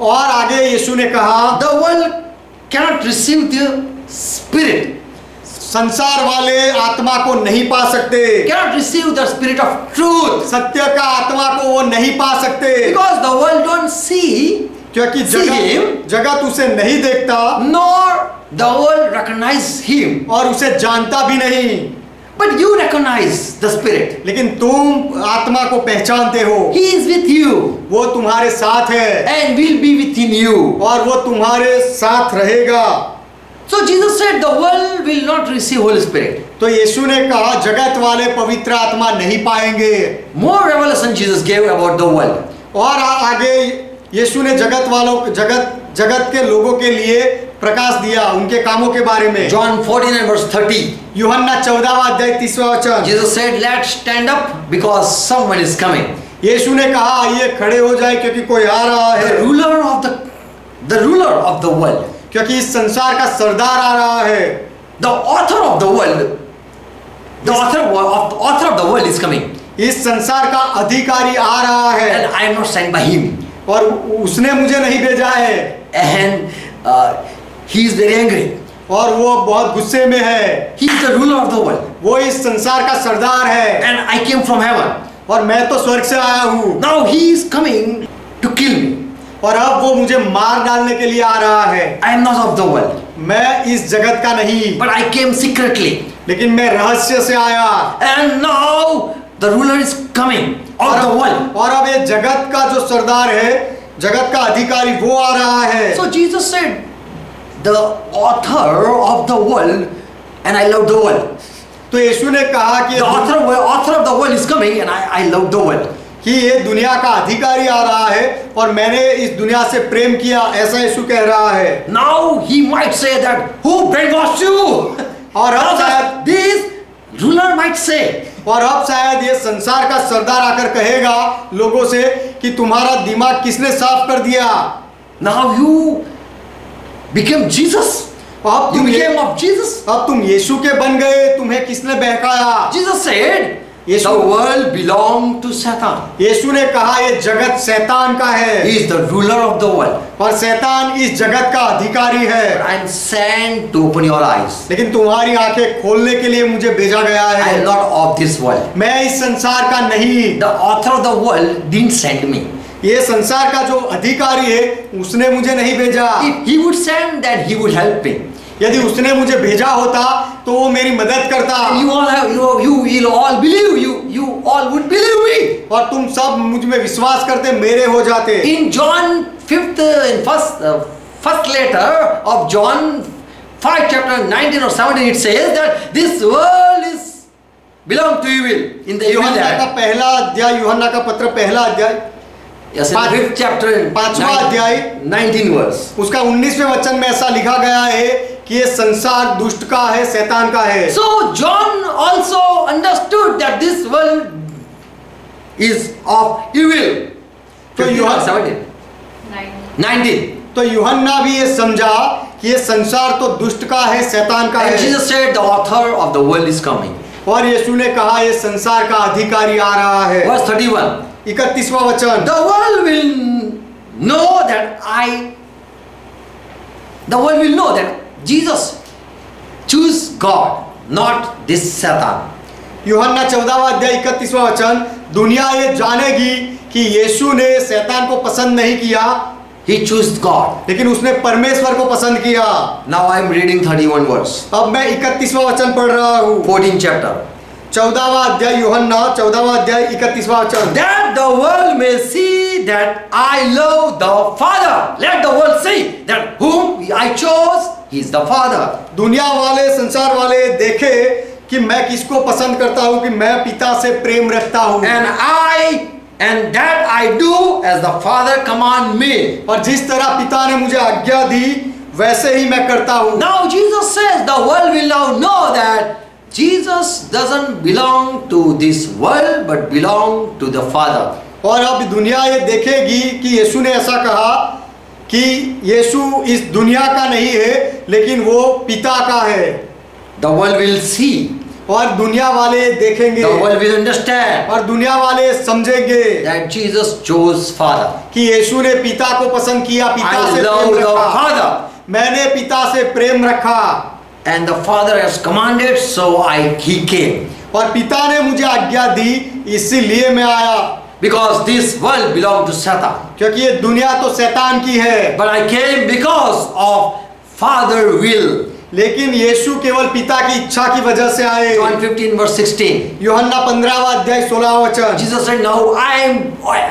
और आगे यीशु ने कहा, the world cannot receive the spirit. संसार वाले आत्मा को नहीं पा सकते, Cannot receive the spirit of truth. सत्य का आत्मा को वो नहीं पा सकते। Because the world don't see क्योंकि him. जगत उसे नहीं देखता nor the world recognizes him, और उसे जानता भी नहीं, but you recognize the Spirit. लेकिन तुम आत्मा को पहचानते हो। He is with you वो तुम्हारे साथ है and will be within you. और वो तुम्हारे साथ रहेगा। So Jesus said the world will not receive Holy Spirit. तो यीशु ने कहा जगत वाले पवित्र आत्मा नहीं पाएंगे। More revelation Jesus gave about the world. और आगे यीशु ने जगत के लोगों के लिए प्रकाश दिया उनके कामों के बारे में। John 14 and verse 30. यूहन्ना 14वां अध्याय 30वां वचन। Jesus said, "Let's stand up because someone is coming." यीशु ने कहा आइए खड़े हो जाए क्योंकि कोई आ रहा है। The ruler of the world. क्योंकि इस संसार का सरदार आ रहा है। The author of the world. The author of the world is coming. इस संसार का अधिकारी आ रहा है। And I am not sent by him. और उसने मुझे नहीं भेजा है। And he is very angry. और वो बहुत गुस्से में है। He is the ruler of the world. वो इस संसार का सरदार है। And I came from heaven. और मैं तो स्वर्ग से आया हूँ। Now he is coming to kill me. और अब वो मुझे मार डालने के लिए आ रहा है। I am not of the world. मैं इस जगत का नहीं। But I came secretly. लेकिन मैं रहस्य से आया। And now the ruler is coming of the world. और अब ये जगत का जो सरदार है, जगत का अधिकारी वो आ रहा है। So Jesus said, the author of the world, and I love the world. तो यीशु ने कहा कि The author of the world is coming, and I love the world. कि ये दुनिया का अधिकारी आ रहा है और मैंने इस दुनिया से प्रेम किया, ऐसा यीशु कह रहा है। Now he might say that who brainwashed you? और अब शायद this ruler might say, और अब शायद ये संसार का सरदार आकर कहेगा लोगों से कि तुम्हारा दिमाग किसने साफ कर दिया? now you became Jesus. अब You तुम became of Jesus. अब तुम यीशु के बन गए, तुम्हें किसने बहकाया? Jesus said, the world belonged to Satan. यीशु ने कहा ये जगत शैतान का है। He is the ruler of the world. और शैतान इस जगत का अधिकारी है। I am sent to open your eyes. लेकिन तुम्हारी आंखें खोलने के लिए मुझे भेजा गया I है। am not of this world. मैं इस संसार का नहीं। The author of the world didn't send me. ये संसार का जो अधिकारी है उसने मुझे नहीं भेजा। If he would send, then he would help me. यदि उसने मुझे भेजा होता तो वो मेरी मदद करता। You will all believe. You all would believe me. और तुम सब मुझ में विश्वास करते मेरे हो जाते। In John 5th in first letter of John 5 chapter 19 or 17 it says that this world is belong to evil in the evil यूहन्ना का land. पहला अध्याय, यूहन्ना का पत्र पहला अध्याय, Yes, in 5th chapter 5वां अध्याय 19 verse. उसका 19वें वचन में ऐसा लिखा गया है कि ये संसार दुष्ट का है, शैतान का है। So John also understood that this world is of evil. तो यूहन्ना 19. तो यूहन्ना भी ये समझा कि ये संसार तो दुष्ट का है, शैतान का And है। Jesus said the author of the world is coming. और यीशु ने कहा ये संसार का अधिकारी आ रहा है। Verse 31. 31वां वचन। The world will know that Jesus choose God, not this Satan. यूहन्ना 14वां अध्याय 31वां वचन। दुनिया ये जानेगी कि यीशु ने शैतान को पसंद नहीं किया, He chose God. लेकिन उसने परमेश्वर को पसंद किया। Now I am reading 31 verse. अब मैं 31वां वचन पढ़ रहा हूँ। 14 chapter. 14वां अध्याय, यूहन्ना 14वां अध्याय 31वां वचन। That the world may see that I love the Father. Let the world see that whom I chose, He is the Father. दुनिया वाले, संसार वाले देखे कि मैं किसको पसंद करता हूँ, कि मैं पिता से प्रेम रखता हूँ। And that I do as the Father command me. और जिस तरह पिता ने मुझे आज्ञा दी वैसे ही मैं करता हूँ। Now Jesus says the world will now know that Jesus doesn't belong to this world but belong to the Father. और अब दुनिया ये देखेगी कि यीशु ने ऐसा कहा कि यीशु इस दुनिया का नहीं है लेकिन वो पिता का है। The world will see. और दुनिया वाले देखेंगे। The world will understand. और दुनिया वाले समझेंगे That Jesus chose Father. कि यीशु ने पिता को पसंद किया, पिता I से love प्रेम the रखा। Father. मैंने पिता से प्रेम रखा। And the Father has commanded, so He came. और पिता ने मुझे आज्ञा दी, इसीलिए मैं आया। Because this world belongs to Satan. क्योंकि ये दुनिया तो शैतान की है। But I came because of Father will. लेकिन यीशु केवल पिता की इच्छा की वजह से आए। John 15 verse 16. यूहन्ना 15वां अध्याय 16वां वचन। Jesus said, now I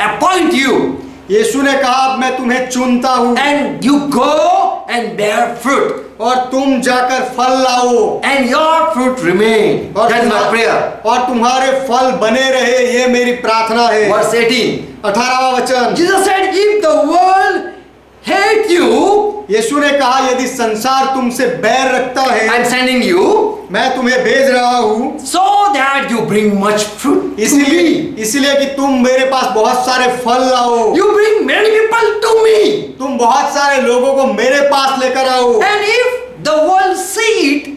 appoint you. यीशु ने कहा अब मैं तुम्हें चुनता हूँ And you go and bear fruit. और तुम जाकर फल लाओ And your fruit remain. That is my prayer. और तुम्हारे फल बने रहे, ये मेरी प्रार्थना है। Verse 18. 18वां वचन। Jesus said, if the world hate you, यीशु ने कहा यदि संसार तुमसे बैर रखता है, I am sending you, मैं तुम्हें भेज रहा हूँ, so that you bring much fruit to me. इसलिए कि तुम मेरे पास बहुत सारे फल लाओ। You bring many people to me. तुम बहुत सारे लोगों को मेरे पास लेकर आओ। And if the world see it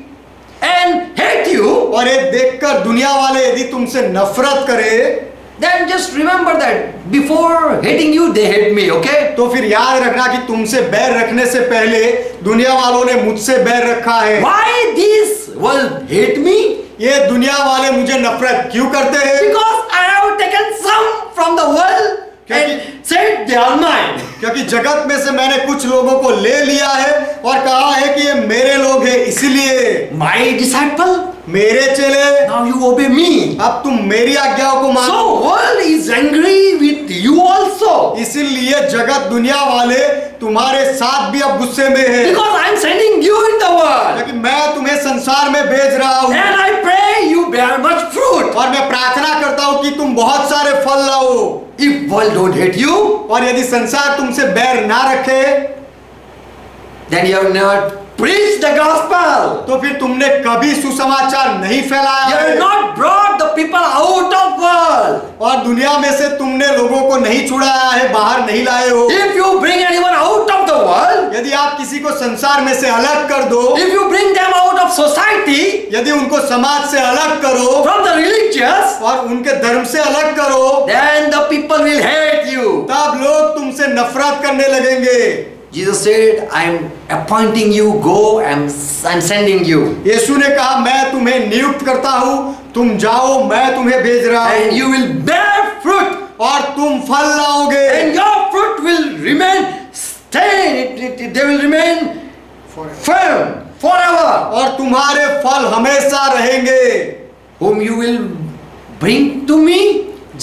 and hate you, और ये देखकर दुनिया वाले यदि तुमसे नफरत करे, then just remember that before hating you, they hate me, okay? तो फिर याद रखना कि तुमसे बैर रखने से पहले दुनिया वालों ने मुझसे बैर रखा है। Why this world hate me? ये दुनिया वाले मुझे नफरत क्यों करते हैं? Because I have taken some from the world and said they are mine. क्योंकि जगत में से मैंने कुछ लोगों को ले लिया है और कहा है कि ये मेरे लोग हैं, इसलिए My disciple, मेरे चेले, now you obey me. अब तुम मेरी आज्ञाओं को मानो। So world is angry with you also. इसीलिए जगत दुनिया वाले तुम्हारे साथ भी अब गुस्से में है, Because I am sending you in the world. क्योंकि मैं तुम्हें संसार में भेज रहा हूँ। And I pray you bear much fruit. और मैं प्रार्थना करता हूँ कि तुम बहुत सारे फल लाओ। If world don't hate you, और यदि संसार तुमसे बैर ना रखे, then you have not preached the gospel. तो फिर तुमने कभी सुसमाचार नहीं फैलाया You है। have not brought the people out of world. और दुनिया में से तुमने लोगों को नहीं छुड़ाया है, बाहर नहीं लाए हो। If you bring anyone out of the world, यदि आप किसी को संसार में से अलग कर दो, if you bring them out of society, यदि उनको समाज से अलग करो from the religious, और उनके धर्म से अलग करो, then the people will hate you. तब लोग तुमसे नफरत करने लगेंगे। Jesus said, I am appointing you, go, I'm sending you. यीशु ने कहा मैं तुम्हें नियुक्त करता हूँ, तुम जाओ, मैं तुम्हें भेज रहा And हूँ you will bear fruit. और तुम फल लाओगे। And your fruit will remain stay, they will remain firm forever. और तुम्हारे फल हमेशा रहेंगे। Whom you will bring to me,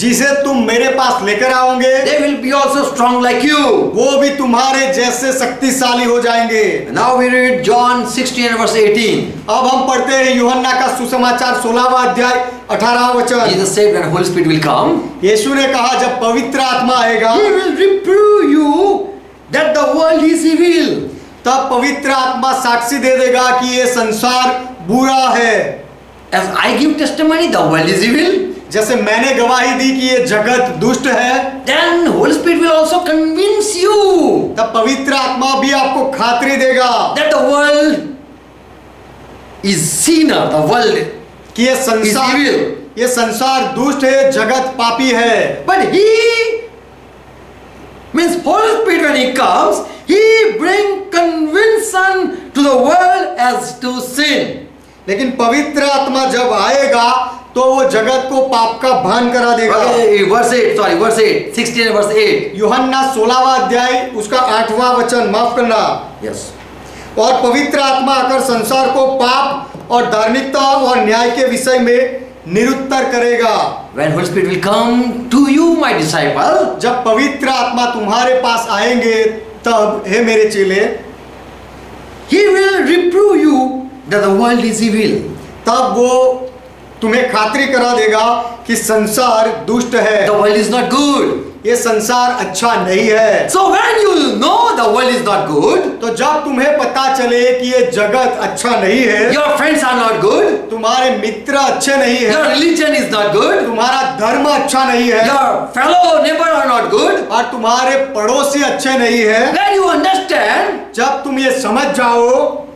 जिसे तुम मेरे पास लेकर आओगे, they will be also strong like you. वो भी तुम्हारे जैसे शक्तिशाली हो जाएंगे। Now we read John 16 verse 18. अब हम पढ़ते हैं यूहन्ना का सुसमाचार 16वां अध्याय 18वां वचन। Jesus said, when Holy Spirit will come, यीशु ने कहा जब पवित्र आत्मा आएगा, He will reprove you that the world is evil. तब पवित्र आत्मा साक्षी दे देगा कि ये संसार बुरा है। As I give testimony, the world is evil. जैसे मैंने गवाही दी कि ये जगत दुष्ट है, Then Holy Spirit will also convince you तब पवित्र आत्मा भी आपको खातरी देगा that the world is sinner. The world कि ये संसार दुष्ट है, जगत पापी है। But He means Holy Spirit when He comes, He bring conviction to the world as to sin. लेकिन पवित्र आत्मा जब आएगा तो वो जगत को पाप का भान करा देगा। Okay, verse 8, 16 verse 8. यूहन्ना 16वां अध्याय उसका 8वां वचन, माफ करना। Yes. और पवित्र आत्मा आकर संसार को पाप और धार्मिकता और न्याय के विषय में निरुत्तर करेगा। When Holy Spirit will come to you, my disciple, जब पवित्र आत्मा तुम्हारे पास आएंगे तब हे मेरे चेले, He will reprove you that the world is evil. तब वो तुम्हें खातरी करा देगा कि संसार दुष्ट है, The world is not good. ये संसार अच्छा नहीं है। So when you know the world is not good, तो जब तुम्हें पता चले कि ये जगत अच्छा नहीं है, your friends are not good, तुम्हारे मित्र अच्छे नहीं है, your religion is not good, तुम्हारा धर्म अच्छा नहीं है, your fellow neighbor are not good, और तुम्हारे पड़ोसी अच्छे नहीं है, when you understand, जब तुम ये समझ जाओ,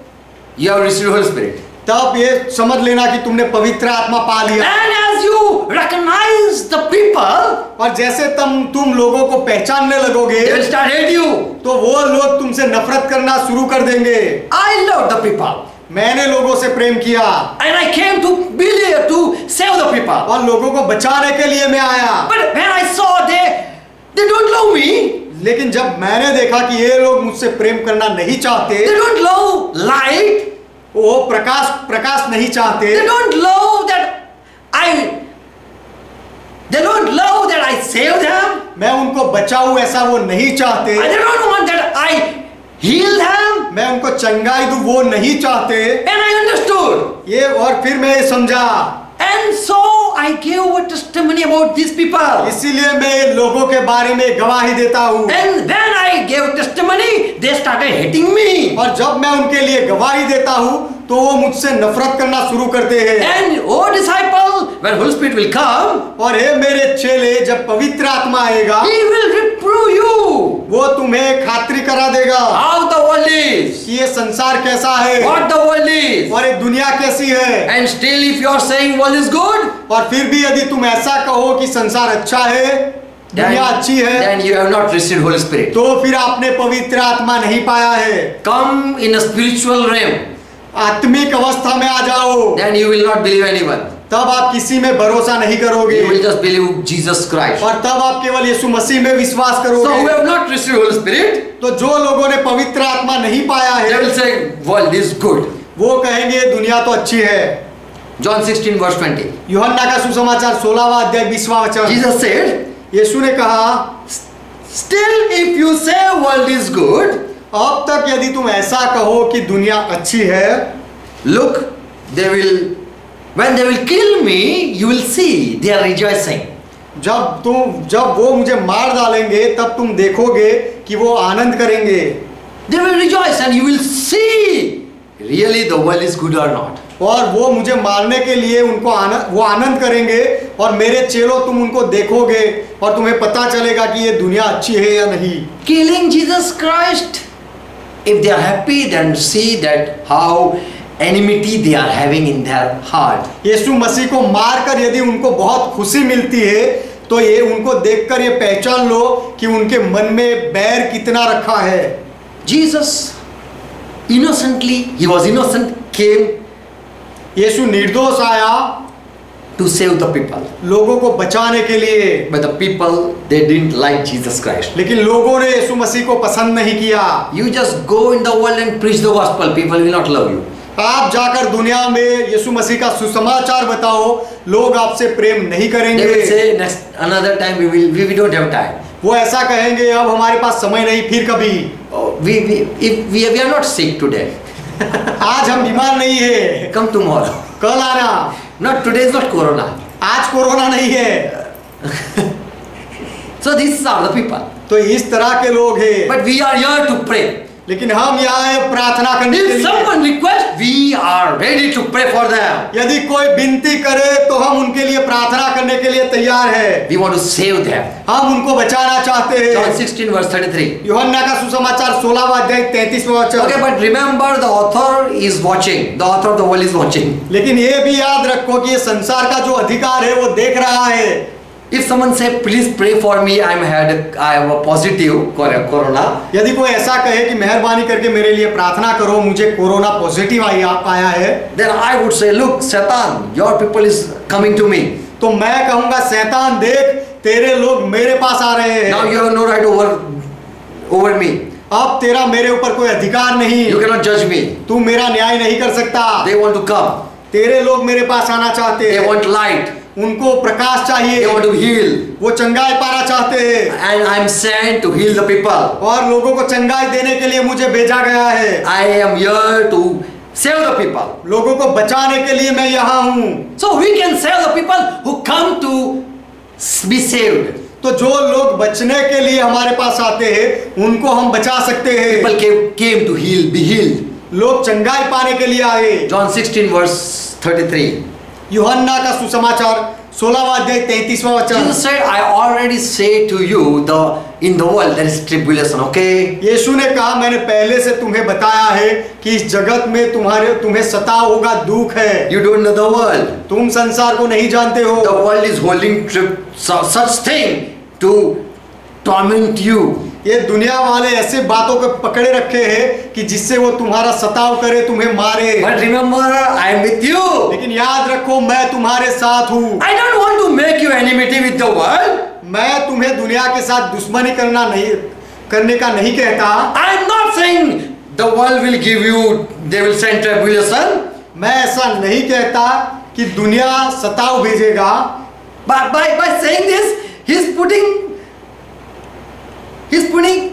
you have received Holy Spirit. तब ये समझ लेना कि तुमने पवित्र आत्मा पा लिया। And as you recognize the people, और जैसे तुम लोगों को पहचानने लगोगे, they will start hate you. तो वो लोग तुमसे नफरत करना शुरू कर देंगे। I love the people. मैंने लोगों से प्रेम किया And I came to save the people. और लोगों को बचाने के लिए मैं आया। But when I saw they don't love me, लेकिन जब मैंने देखा कि ये लोग मुझसे प्रेम करना नहीं चाहते, They don't love light. वो प्रकाश नहीं चाहते, They don't love that they don't love that I save them. मैं उनको बचाऊं ऐसा वो नहीं चाहते, They don't want that I heal them. मैं उनको चंगाई दूं वो नहीं चाहते। And I understood. ये और फिर मैं ये समझा, And so I gave a testimony about these people. इसीलिए मैं लोगों के बारे में गवाही देता हूँ। And when I gave testimony, they started hating me. और जब मैं उनके लिए गवाही देता हूँ तो वो मुझसे नफरत करना शुरू करते हैं। And oh disciple, when Holy Spirit will come, और हे मेरे चेले, जब पवित्र आत्मा आएगा, He will reprove you. वो तुम्हें खातिरी करा देगा How the world is, कि ये संसार कैसा है what the world is. और ये दुनिया कैसी है। And still if you are saying world is good, और फिर भी यदि तुम ऐसा कहो कि संसार अच्छा है, दुनिया अच्छी है, then you have not received Holy Spirit. तो फिर आपने पवित्र आत्मा नहीं पाया है। Come in a spiritual realm, आत्मिक अवस्था में आ जाओ, then you will not believe anyone. तब आप किसी में भरोसा नहीं करोगे, You will just believe Jesus Christ. और तब आप केवल यीशु मसीह में विश्वास So करोगे। who have not received Holy Spirit, तो जो लोगों ने पवित्र आत्मा नहीं पाया they है, will say world is good. वो कहेंगे दुनिया तो अच्छी है। John 16 verse 20. यूहन्ना का सुसमाचार 16वां अध्याय 20वां वचन, Jesus said, यीशु ने कहा, still if you say world is good, अब तक यदि तुम ऐसा कहो कि दुनिया अच्छी है, look, when they will kill me, you will see they are rejoicing. जब वो मुझे मार डालेंगे तब तुम देखोगे कि वो आनंद करेंगे। They will rejoice and you will see really the world is good or not. और वो मुझे मारने के लिए वो आनंद करेंगे, और मेरे चेलों तुम उनको देखोगे और तुम्हें पता चलेगा कि ये दुनिया अच्छी है या नहीं। Killing Jesus Christ, if they are happy, then see that how enmity they are having in their heart. यीशु मसीह को मारकर यदि उनको बहुत खुशी मिलती है, तो ये उनको देखकर ये पहचान लो कि उनके मन में बैर कितना रखा है। Jesus innocently, he was innocent, came यीशु निर्दोष आया to save the people. लोगों को बचाने के लिए, But the people, they didn't like Jesus Christ. लेकिन लोगों ने यीशु मसीह को पसंद नहीं किया। You just go in the world and preach the gospel, people will not love you. आप जाकर दुनिया में यीशु मसीह का सुसमाचार बताओ, लोग आपसे प्रेम नहीं They will करेंगे। say next another time we don't have time. वो ऐसा कहेंगे, अब हमारे पास समय नहीं, फिर कभी। Oh, we are not sick today. आज हम बीमार नहीं है, Come tomorrow. कल आना। Not today is not Corona. आज कोरोना नहीं है। So these are the people. तो इस तरह के लोग हैं। But we are here to pray. लेकिन हम यहाँ हैं प्रार्थना करने के If लिए। someone requests, we are ready to pray for them. यदि कोई विनती करे तो हम उनके लिए प्रार्थना करने के लिए तैयार है। We want to save them. हम उनको बचाना चाहते हैं। John 16 verse 33. यूहन्ना का सुसमाचार 16वां अध्याय 33वां वचन। Okay, but remember the author is watching. The author of the world is watching. लेकिन ये भी याद रखो कि ये संसार का जो अधिकार है वो देख रहा है। If someone say, please pray for me, I have a positive corona. यदि कोई ऐसा कहे कि मेहरबानी करके मेरे लिए प्रार्थना करो, मुझे कोरोना पॉजिटिव आया है, Then I would say, look, Satan, your people is coming to me. तो मैं कहूंगा, शैतान देख, तेरे लोग मेरे पास आ रहे हैं। Now you have no right over me. अब तेरा मेरे ऊपर कोई अधिकार नहीं। You cannot judge me. तू मेरा न्याय नहीं कर सकता। They want to come. तेरे लोग मेरे पास आना चाहते They हैं। want light. उनको प्रकाश चाहिए। They want to heal. वो चंगाई पाना चाहते हैं। And I am sent to heal the people. और लोगों को चंगाई देने के लिए मुझे भेजा गया है। I am here to save the people. लोगों को बचाने के लिए मैं यहाँ हूँ। So we can save the people who come to be saved. तो जो लोग बचने के लिए हमारे पास आते हैं, उनको हम बचा सकते हैं। People came to heal, be healed. लोग चंगाई पाने के लिए आए। John 16 verse 33. यूहन्ना का सुसमाचार 16वां अध्याय 33वां वचन। Jesus said, I already say to you, in the world there is tribulation, okay? यीशु ने कहा, मैंने पहले से तुम्हें बताया है कि इस जगत में तुम्हें सताव होगा, दुख है। You don't know the world. तुम संसार को नहीं जानते हो। The world is holding such thing to torment you. ये दुनिया वाले ऐसे बातों को पकड़े रखे हैं कि जिससे वो तुम्हारा सताव करे, तुम्हें मारे। But remember, I am with you. लेकिन याद रखो, मैं तुम्हारे साथ हूँ। I don't want to make you enmity with the world. मैं तुम्हें दुनिया के साथ दुश्मनी करना नहीं, करने का नहीं कहता। I am not saying the world will give you, they will send tribulation. मैं ऐसा नहीं कहता कि दुनिया सताव भेजेगा। But by saying this, he's putting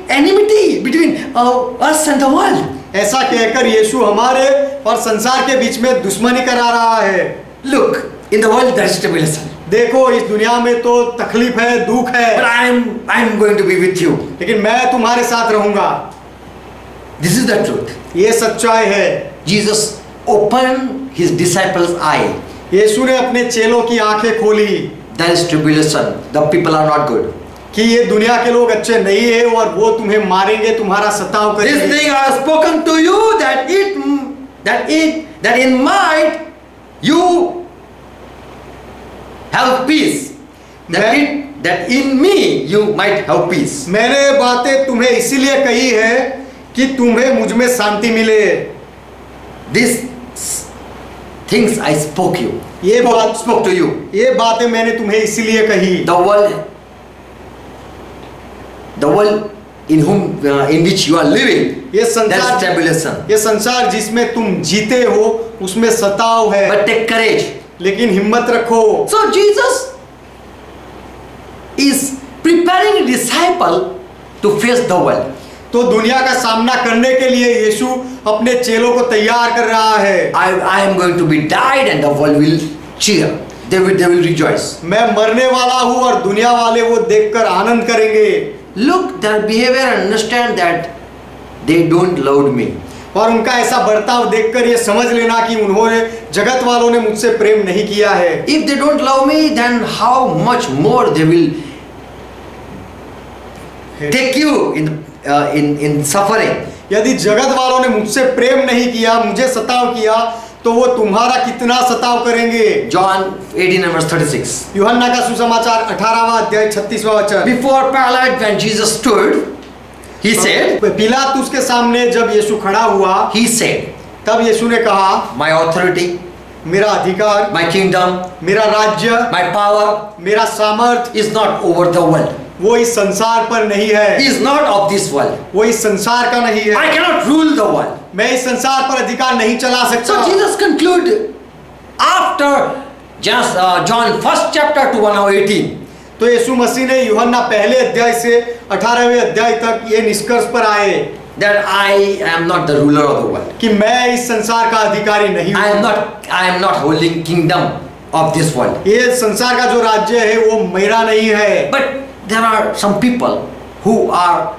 enmity between us and the world. ऐसा कहकर यीशु हमारे और संसार के बीच में दुश्मनी करा रहा है। Look, in the world there is tribulation. देखो इस दुनिया में तो तकलीफ है, दुख है, But I am going to be with you. लेकिन मैं तुम्हारे साथ रहूंगा। This is the truth. ये सच्चाई है। Jesus opened his disciples' eye. यीशु ने अपने चेलों की आंखें खोली There is tribulation. The people are not good. कि ये दुनिया के लोग अच्छे नहीं है और वो तुम्हें मारेंगे, तुम्हारा सताव This करेंगे। thing I have spoken to you that in might you have peace. That in me you might have peace. मैंने बातें तुम्हें इसीलिए कही है कि तुम्हें मुझ में शांति मिले। These things I spoke you. ये बात spoke to you. ये बातें मैंने तुम्हें इसीलिए कही। The world in which you are living, ये there is संसार, tribulation. ये संसार जिसमें तुम जीते हो उसमें सताव है, But take courage. लेकिन हिम्मत रखो। So Jesus is preparing disciple to face the world. तो दुनिया का सामना करने के लिए यीशु अपने चेलों को तैयार कर रहा है। I am going to be died and the world will cheer. They will rejoice. मैं मरने वाला हूँ और दुनिया वाले वो देखकर आनंद करेंगे। Look their behavior and understand that they don't love me. और उनका ऐसा बर्ताव देखकर ये समझ लेना कि उन्होंने जगत वालों ने मुझसे प्रेम नहीं किया है। If they don't love me, then how much more they will take you in suffering. यदि जगत वालों ने मुझसे प्रेम नहीं किया, मुझे सताव किया, तो वो तुम्हारा कितना सताव करेंगे। John 18 and verse 36. यूहन्ना का सुसमाचार 18वां अध्याय 36वां वचन। Before Pilate, when Jesus stood, he said, पिलातुस के सामने जब यीशु खड़ा हुआ, he said, तब यीशु ने कहा, my authority, मेरा अधिकार, my kingdom, मेरा राज्य, my power मेरा सामर्थ is not over the world. वो इस संसार पर नहीं है, He is not of this world. वो इस संसार का नहीं है। I cannot rule the world. मैं इस संसार पर अधिकार नहीं चला सकता। So Jesus concluded after just John 1st chapter to 1:18. तो यीशु मसीह ने यूहन्ना पहले अध्याय से 18वें अध्याय तक ये निष्कर्ष पर आए that I am not the ruler of the world. कि मैं इस संसार का अधिकारी नहीं हूँ। I am not holding kingdom of this world. ये संसार का जो राज्य है वो मेरा नहीं है। But there are some people who are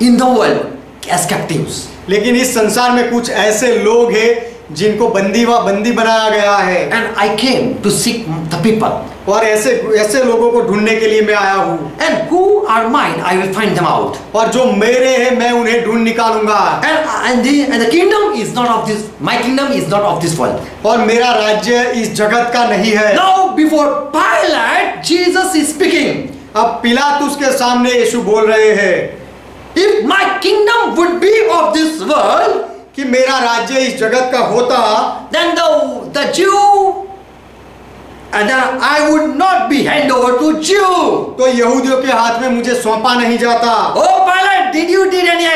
in the world as captives. लेकिन इस संसार में कुछ ऐसे लोग हैं जिनको बंदी बनाया गया है। And I came to seek the people. और ऐसे लोगों को ढूंढने के लिए मैं आया हूँ। And who are mine, I will find them out. और जो मेरे हैं मैं उन्हें ढूंढ निकालूंगा। And the kingdom is not of this. My kingdom is not of this world. और मेरा राज्य इस जगत का नहीं है। Now before Pilate, Jesus is speaking. अब पिलातुस के सामने यीशु बोल रहे हैं, If my kingdom would be of this world, कि मेरा राज्य इस जगत का होता, then the Jew, and then I would not be hand over to Jew. तो यहूदियों के हाथ में मुझे सौंपा नहीं जाता। Oh Pilate, did you did any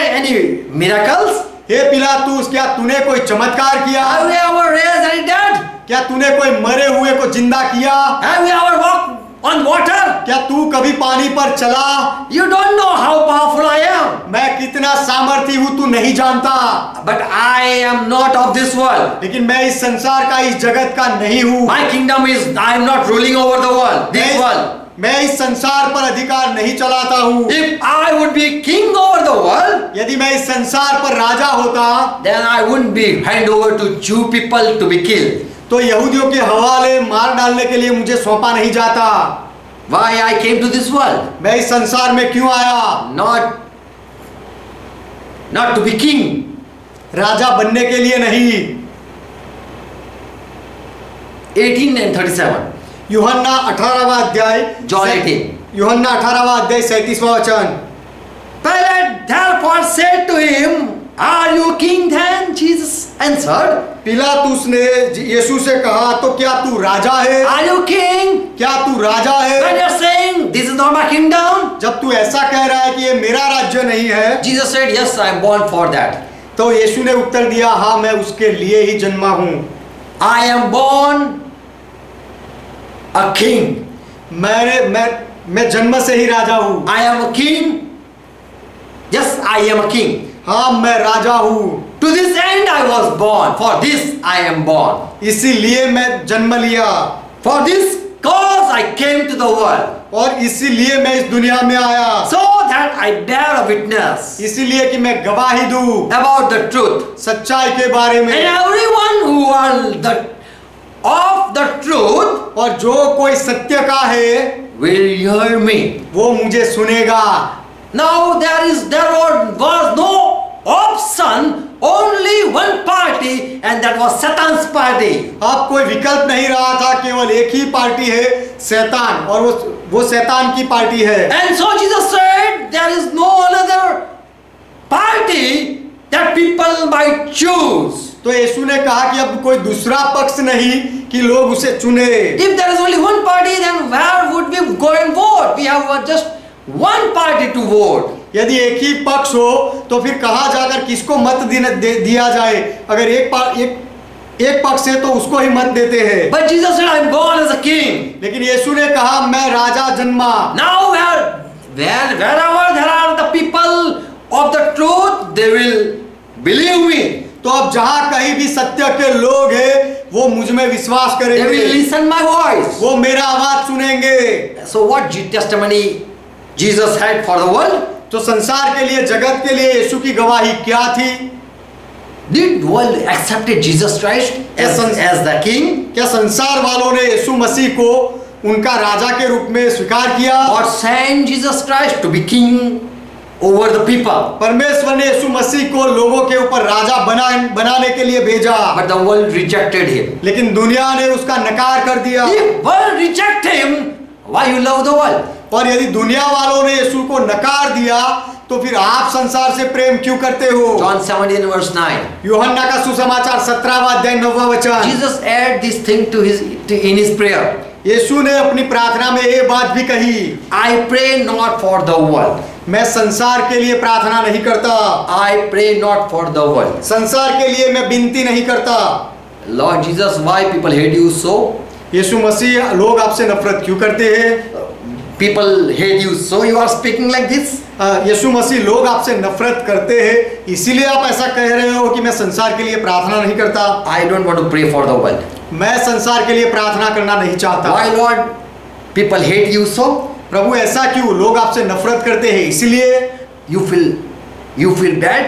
miracles? हे पिलातुस, क्या तूने कोई चमत्कार किया? Have you ever raised any dead? क्या तूने कोई मरे हुए को जिंदा किया? Have you ever walked on water? क्या तू कभी पानी पर चला? You don't know how powerful I am. मैं कितना सामर्थी हूँ तू नहीं जानता। But I am not of this world. लेकिन मैं इस संसार का, इस जगत का नहीं हूँ। My kingdom is, I am not ruling over the world, this world. मैं इस संसार पर अधिकार नहीं चलाता हूँ। If I would be king over the world, यदि मैं इस संसार पर राजा होता, then I wouldn't be hand over to Jew people to be killed. तो यहूदियों के हवाले मार डालने के लिए मुझे सौंपा नहीं जाता। Why I came to this world? मैं इस संसार में क्यों आया? Not to be king. राजा बनने के लिए नहीं। 18 and 37. यूहन्ना 18वां अध्याय, John 18. यूहन्ना 18वां अध्याय 37वां वचन। Pilate therefore said to him, Are you king then? Jesus answered, पिलातुस ने यीशु से कहा, तो क्या तू राजा है? Are you king? क्या तू राजा है? When you're saying, This is not my kingdom, जब तू ऐसा कह रहा है कि ये मेरा राज्य नहीं है, Jesus said, yes, I am born for that. तो यीशु ने उत्तर दिया, हाँ मैं उसके लिए ही जन्मा हूं। I am born a king. मैं जन्म से ही राजा हूं। I am a king. Yes, I am a king. हाँ मैं राजा हूं। To this end I was born. For this I am born. इसीलिए मैं जन्म लिया। For this cause I came to the world. और इसीलिए मैं इस दुनिया में आया, So that I bear a witness इसीलिए कि मैं गवाही दूं about the truth. सच्चाई के बारे में। And everyone who are of the truth और जो कोई सत्य का है will hear me. वो मुझे सुनेगा। Now there was no option, only one party, and that was Satan's party. अब कोई विकल्प नहीं रहा था, केवल एक ही पार्टी है, शैतान, और वो शैतान की पार्टी है। And so Jesus said, there is no another party that people might choose. तो यीशु ने कहा कि अब कोई दूसरा पक्ष नहीं कि लोग उसे चुने। If there is only one party, then where would we go and vote? We have just one party to vote. यदि एक ही पक्ष हो तो फिर कहाँ जाकर किसको मत दिया जाए? अगर एक पक्ष है तो उसको ही मत देते हैं। But Jesus said, I am born as a king. लेकिन यीशु ने कहा मैं राजा जन्मा। Now wherever there are the people of the truth, they will believe me. तो अब जहां कहीं भी सत्य के लोग हैं वो मुझ में विश्वास They will करेंगे, listen my voice. वो मेरा आवाज सुनेंगे। So what testimony Jesus had for the world? तो संसार के लिए, जगत के लिए यीशु की गवाही क्या थी? Did world accepted Jesus Christ as the king? क्या संसार वालों ने यीशु मसीह को उनका राजा के रूप में स्वीकार किया? God sent Jesus Christ to be king over the people. परमेश्वर ने यीशु मसीह को लोगों के ऊपर राजा बनाने के लिए भेजा, But the world rejected him. लेकिन दुनिया ने उसका नकार कर दिया। If world reject him, why you love the world? और यदि दुनिया वालों ने यीशु को नकार दिया तो फिर आप संसार से प्रेम क्यों करते हो? John 17 verse 9. यूहन्ना का सुसमाचार 17वां अध्याय 9वां वचन। Jesus add this thing in his prayer. यीशु ने अपनी प्रार्थना में ये बात भी कही, I pray not for the world. मैं संसार के लिए प्रार्थना नहीं करता, I pray not for the world. संसार के लिए मैं विनती नहीं करता। Lord Jesus, why people hate you so? यीशु मसीह, लोग आपसे नफरत क्यों करते हैं? People hate you so you are speaking like this? यीशु मसीह, लोग आपसे नफरत करते हैं इसीलिए आप ऐसा कह रहे हो कि मैं संसार के लिए प्रार्थना नहीं करता। I don't want to pray for the world. मैं संसार के लिए प्रार्थना करना नहीं चाहता। Why Lord? People hate you so? प्रभु ऐसा क्यों? लोग आपसे नफरत करते हैं इसीलिए। You feel bad?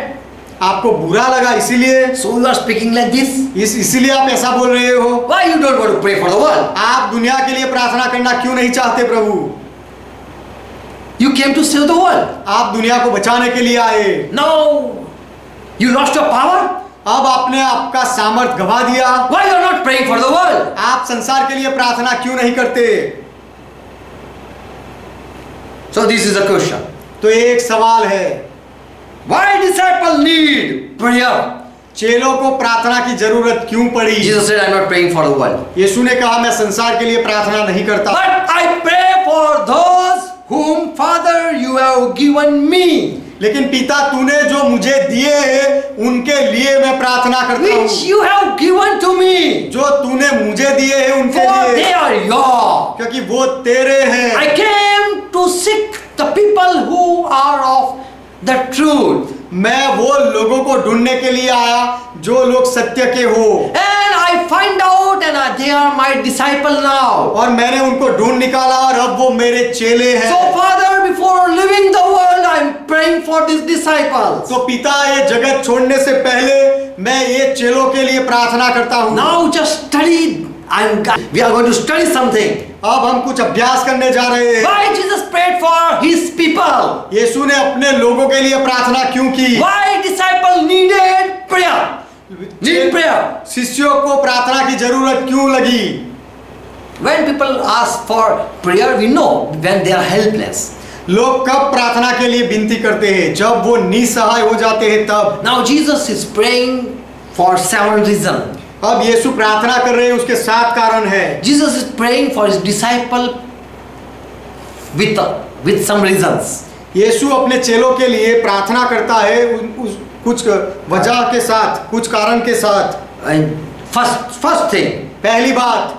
आपको बुरा लगा इसीलिए? So you are speaking like this? इसीलिए आप ऐसा बोल रहे हो? Why you don't want to pray for the world? आप दुनिया के लिए प्रार्थना करना क्यों नहीं चाहते प्रभु? You came to save the world. आप दुनिया को बचाने के लिए आए। Now you lost your power. अब आपने आपका सामर्थ गवा दिया। Why you are not praying for the world? आप संसार के लिए प्रार्थना क्यों नहीं करते? So this is a question. तो ये एक सवाल है। Why disciple need prayer? चेलों को प्रार्थना की जरूरत क्यों पड़ी? Jesus said, I am not praying for the world. यीशु ने कहा मैं संसार के लिए प्रार्थना नहीं करता। But I pray for those whom Father you have given me. लेकिन पिता तूने जो मुझे दिए हैं उनके लिए मैं प्रार्थना करता हूँ। Which you have given to me. जो तूने मुझे दिए हैं उनके For लिए, they are yours. क्योंकि वो तेरे हैं। I came to seek the people who are of the truth. मैं वो लोगों को ढूंढने के लिए आया जो लोग सत्य के हो। And I find out and they are my disciple now. और मैंने उनको ढूंढ निकाला और अब वो मेरे चेले हैं। So Father, before leaving the world, I am praying for these disciples. तो पिता, ये जगत छोड़ने से पहले मैं ये चेलों के लिए प्रार्थना करता हूँ। Now just study. We are going to study something. अब हम कुछ अभ्यास करने जा रहे हैं। Why Jesus prayed for his people? यीशु ने अपने लोगों के लिए प्रार्थना क्यों की? Why disciple needed prayer? Need prayer. शिष्यों को प्रार्थना की जरूरत क्यों लगी? When people ask for prayer, we know when they are helpless. लोग कब प्रार्थना के लिए विनती करते हैं? जब वो निसहाय हो जाते हैं तब। Now Jesus is praying for 7 reasons. अब यीशु प्रार्थना कर रहे हैं, उसके 7 कारण है। Jesus is praying for his disciple with with some reasons. यीशु अपने चेलों के लिए प्रार्थना करता है कुछ वजह के साथ, कुछ कारण के साथ। And first thing, पहली बात,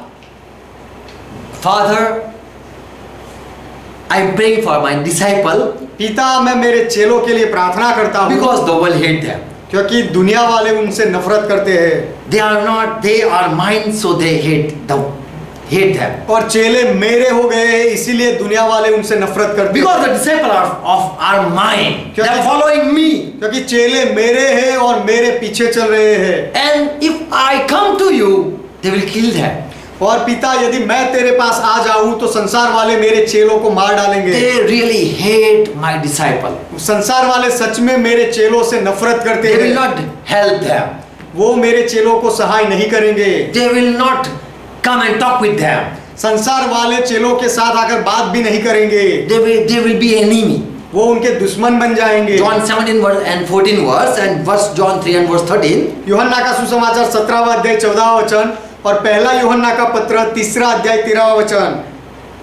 Father, I'm praying for my disciple पिता मैं मेरे चेलों के लिए प्रार्थना करता हूँ because the world hate them. क्योंकि दुनिया वाले उनसे नफरत करते हैं। They are mine, so they hate them. और चेले मेरे हो गए इसीलिए दुनिया वाले उनसे नफरत करते हैं। Because the disciples are mine. They are following me. क्योंकि चेले मेरे हैं और मेरे पीछे चल रहे हैं। And if I come to you, they will kill them. और पिता यदि मैं तेरे पास आ जाऊं तो संसार वाले मेरे चेलों को मार डालेंगे। They really hate my disciple. संसार वाले सच में मेरे चेलों से नफरत करते हैं। They will not help them. वो मेरे चेलों को सहाय नहीं करेंगे। They will not come and talk with them. संसार वाले चेलों के साथ आकर बात भी नहीं करेंगे। They will be enemy. वो उनके दुश्मन बन जाएंगे। John 17 and 14 verse and verse John 3 and verse 13. यूहन्ना का सुसमाचार 17वां अध्याय 14वां वचन और पहला यूहन्ना का पत्र 3रा अध्याय 13वां वचन।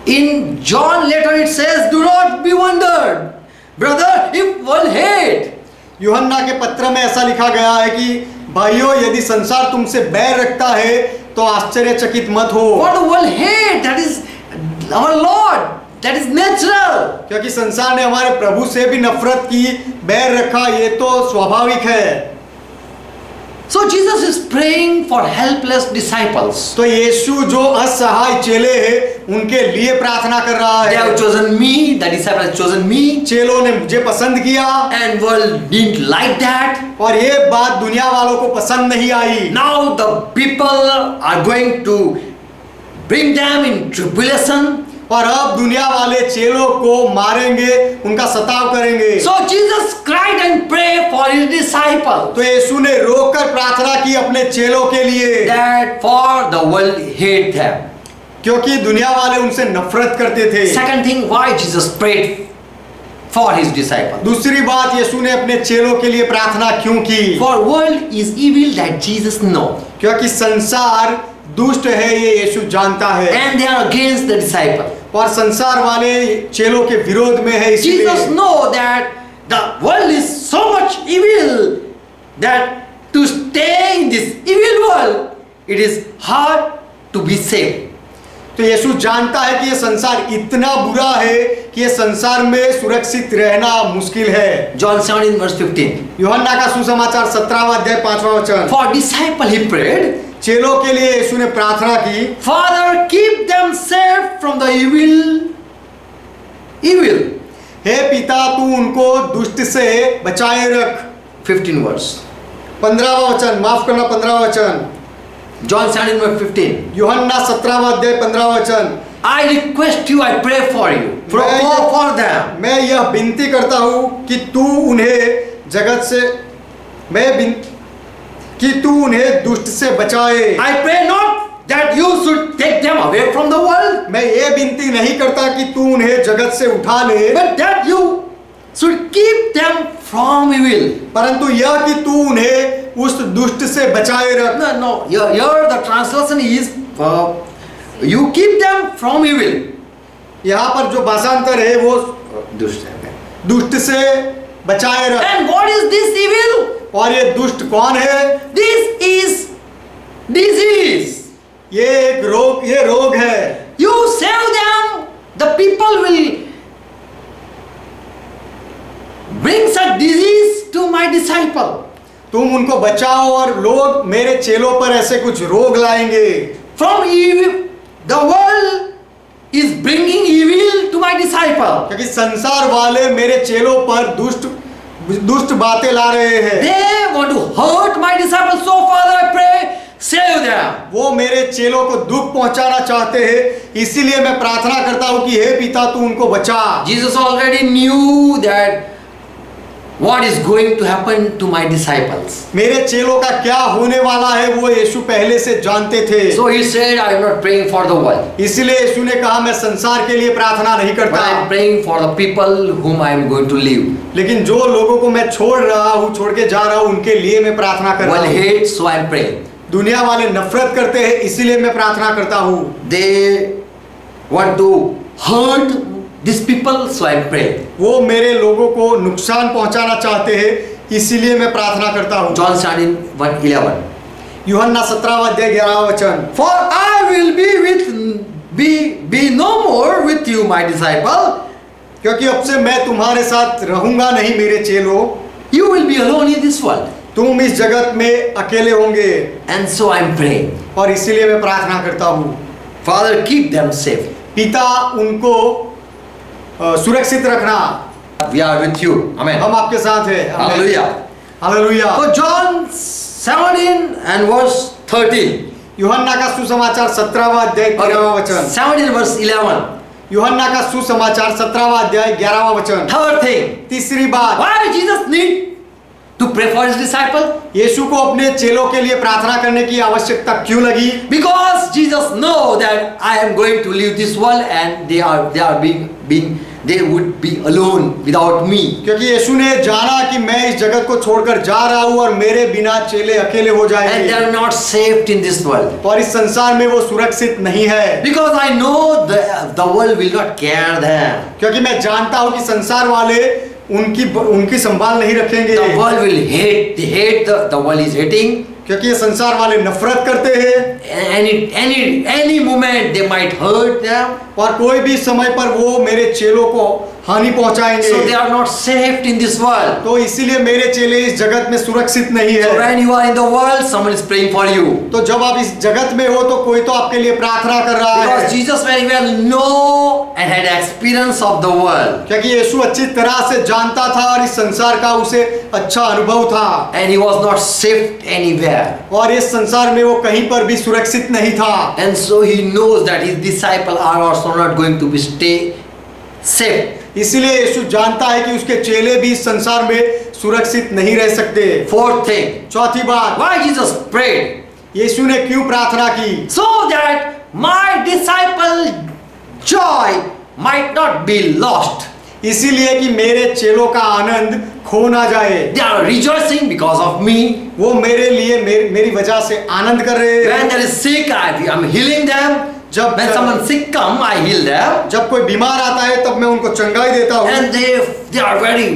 In John later it says, do not be wondered, brother, if world hate. यूहन्ना के पत्र में ऐसा लिखा गया है कि भाइयों यदि संसार तुमसे बैर रखता है तो आश्चर्यचकित मत हो। For the world hate, that is our Lord, that is natural. क्योंकि संसार ने हमारे प्रभु से भी नफरत की, बैर रखा, ये तो स्वाभाविक है। So Jesus is praying for helpless disciples. तो यीशु जो असहाय चेले हैं उनके लिए प्रार्थना कर रहा है। They have chosen me, the disciples have chosen me. चेलों ने मुझे पसंद किया And world didn't like that. और ये बात दुनिया वालों को पसंद नहीं आई। Now the people are going to bring them in tribulation. और अब दुनिया वाले चेलों को मारेंगे, उनका सताव करेंगे। So Jesus cried and prayed for his disciples. तो यीशु ने रोकर प्रार्थना की अपने चेलों के लिए That for the world hate them. क्योंकि दुनिया वाले उनसे नफरत करते थे। Second thing, why Jesus prayed for his disciples. दूसरी बात यीशु ने अपने चेलों के लिए प्रार्थना क्यों की? For world is evil that Jesus knows. क्योंकि संसार दुष्ट है ये यीशु जानता है। And they are against the disciples. और संसार वाले चेलों के विरोध में है। इसलिए Jesus knows that the world is so much evil that to stay in this evil world it is hard to be saved. तो यीशु जानता है कि ये संसार इतना बुरा है कि ये संसार में सुरक्षित रहना मुश्किल है। John 17 verse 15. यूहन्ना का सुसमाचार 17वां अध्याय 5वां वचन। For disciple he prayed. चेलों के लिए यीशु ने प्रार्थना की, Father, keep them safe from the evil. हे पिता तू उनको दुष्ट से बचाए रख। 15 verse. 15वां वचन, माफ करना 15वां वचन। John 17 verse 15. यूहन्ना 17वां अध्याय 15वां वचन। I request you, I pray for you. For them. मैं यह विनती करता हूँ कि तू उन्हें जगत से कि तू उन्हें दुष्ट से बचाए। I pray not that you should take them away from the world. मैं ये विनती नहीं करता कि तू उन्हें जगत से उठा ले, but that you should keep them from evil. परंतु यह कि तू उन्हें उस दुष्ट से बचाए रख। No. Here the translation is you keep them from evil. यहाँ पर जो भाषांतर है वो दुष्ट से बचाए रख। And what is this evil? और ये दुष्ट कौन है? This is disease. ये रोग है। You save them, the people will bring such disease to my disciple. तुम उनको बचाओ और लोग मेरे चेलों पर ऐसे कुछ रोग लाएंगे। From evil, the world is bringing evil to my disciple. क्योंकि संसार वाले मेरे चेलों पर दुष्ट बातें ला रहे हैं। They want to hurt my disciples, so Father I pray, save them. वो मेरे चेलों को दुख पहुंचाना चाहते हैं, इसीलिए मैं प्रार्थना करता हूं कि हे पिता तू उनको बचा। Jesus already knew that what is going to happen to my disciples. मेरे चेलों का क्या होने वाला है वो यीशु पहले से जानते थे। So he said, I am not praying for the world. इसलिए यीशु ने कहा मैं संसार के लिए प्रार्थना नहीं करता, but I am praying for the people whom I am going to leave. लेकिन जो लोगों को मैं छोड़ रहा हूँ, छोड़ के जा रहा हूँ, उनके लिए मैं प्रार्थना कर रहा हूँ। World hate, so I am praying. दुनिया वाले नफरत करते हैं, इसीलिए मैं प्रार्थना करता हूँ। They want to hurt these people, so I pray. वो मेरे लोगों को नुकसान पहुंचाना चाहते हैं, इसीलिए मैं प्रार्थना करता हूँ। John 17:11. यूहन्ना 17:11। For I will be no more with you, my disciple. क्योंकि अब से मैं तुम्हारे साथ रहूंगा नहीं मेरे चेलों, You will be alone in this world. तुम इस जगत में अकेले होंगे। And so I'm praying. और इसीलिए मैं प्रार्थना करता हूँ, Father, keep them safe. पिता उनको सुरक्षित रखना। We are with you. Amen. हम आपके साथ हैं। Hallelujah. Hallelujah. So John 17 and verse 13. यूहन्ना का सुसमाचार 17:13। 17 verse 11. यूहन्ना का सुसमाचार 17:11। Third thing. तीसरी बात, Why Jesus need to pray for his disciple? यीशु को अपने चेलों के लिए प्रार्थना करने की आवश्यकता क्यों लगी? Because Jesus know that I am going to leave this world and they would be alone without me. क्योंकि यीशु ने जाना कि मैं इस जगत को छोड़कर जा रहा हूँ और मेरे बिना चेले अकेले हो And they जाएंगे, are not saved in this world. और इस संसार में वो सुरक्षित नहीं है। Because I know the world will not care them. क्योंकि मैं जानता हूँ कि संसार वाले उनकी संभाल नहीं रखेंगे। The world will hate. They hate the world is hating. क्योंकि ये संसार वाले नफरत करते हैं। Any moment they might hurt them. और कोई भी समय पर वो मेरे चेलों को हानि पहुंचाएंगे। So they are not saved in this world. तो इसीलिए मेरे चेले इस जगत में सुरक्षित नहीं है। So when you are in the world, someone is praying for you. तो जब आप इस जगत में हो तो कोई तो आपके लिए प्रार्थना कर रहा Because है। Jesus very well know and had experience of the world. क्योंकि यीशु अच्छी तरह से जानता था और इस संसार का उसे अच्छा अनुभव था। And he was not saved anywhere. और इस संसार में वो कहीं पर भी सुरक्षित नहीं था। And so he knows that his disciples are also not going to be stay safe. इसीलिए यीशु जानता है कि उसके चेले भी इस संसार में सुरक्षित नहीं रह सकते। Fourth thing. चौथी बात, Why Jesus prayed? यीशु ने क्यों प्रार्थना की? So that my disciple joy might not be lost. इसीलिए कि मेरे चेलों का आनंद खो ना जाए। They are rejoicing because of me. वो मेरे लिए मेरी वजह से आनंद कर रहे हैं। When there is sick, I am healing them. When someone sick come, I heal them. जब कोई बीमार आता है तब मैं उनको चंगाई देता हूँ। And they are very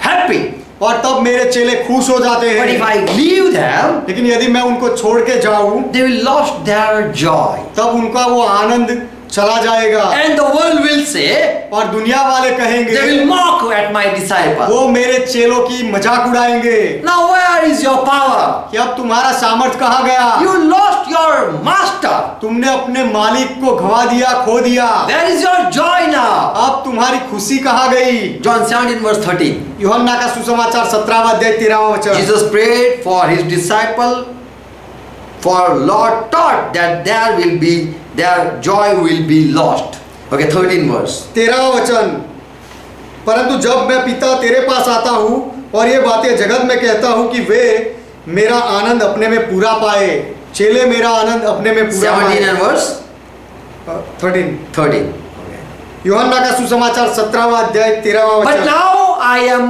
happy. और तब मेरे चेले खुश हो जाते हैं। But if I leave them, लेकिन यदि मैं उनको छोड़ के जाऊं, they will lose their joy. तब उनका वो आनंद चला जाएगा। And the world will say, और दुनिया वाले कहेंगे, they will mock at my disciple. वो मेरे चेलों की मजाक उड़ाएंगे। Now where is your power? कि अब तुम्हारा सामर्थ कहाँ गया? You lost your master. तुमने अपने मालिक को गवा दिया, खो दिया। Where is your joy now? अब तुम्हारी खुशी कहाँ गई? John 17 verse 13. यूहन्ना का सुसमाचार 17:13। Jesus prayed for his disciple, for Lord taught that their joy will be lost. Okay, 13 verse. 13 परंतु जब मैं पिता तेरे पास आता हूँ और ये बातें जगत में कहता हूँ कि वे मेरा आनंद अपने में पूरा पाए, चेले मेरा आनंद अपने में पूरा 17 and verse 13। यूहन्ना का सुसमाचार 17:13। But now I am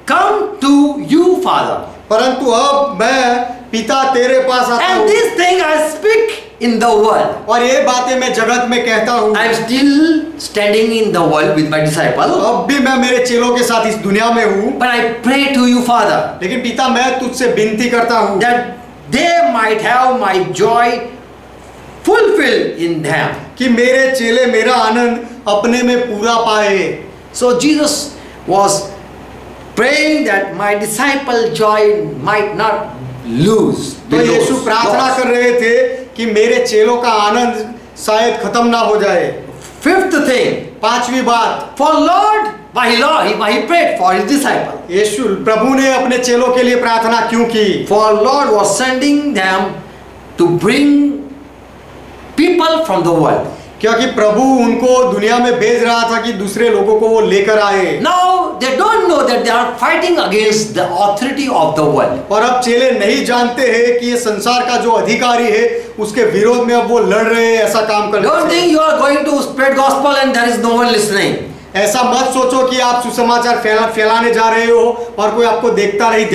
come to you, Father. परंतु अब मैं पिता तेरे पास आता And हूँ this thing I speak in the world. और ये बातें मैं जगत में कहता हूँ। I am still standing in the world with my disciple. अब भी मैं मेरे चेलों के साथ इस दुनिया में हूँ। But I pray to you, Father, लेकिन पिता मैं तुझसे विनती करता हूँ that they might have my joy fulfilled in them. कि मेरे चेले मेरा आनंद अपने में पूरा पाए। So Jesus was praying that my disciple joy might not lose. तो यीशु प्रार्थना कर रहे थे कि मेरे चेलों का आनंद शायद खत्म ना हो जाए। Fifth thing. पांचवी बात, For Lord, why he prayed for his disciple. यीशु प्रभु ने अपने चेलों के लिए प्रार्थना क्यों की? For Lord was sending them to bring people from the world. क्योंकि प्रभु उनको दुनिया में भेज रहा था कि दूसरे लोगों को वो लेकर आए। Now they don't know that they are fighting against the authority of the world. और अब चेले नहीं जानते हैं कि ये संसार का जो अधिकारी है उसके विरोध में अब वो लड़ रहे हैं ऐसा काम करने Don't से। think you are going to spread gospel and there is no one listening. ऐसा मत सोचो कि आप सुसमाचार फैलाने जा रहे हो और कोई आपको देखता नहीं।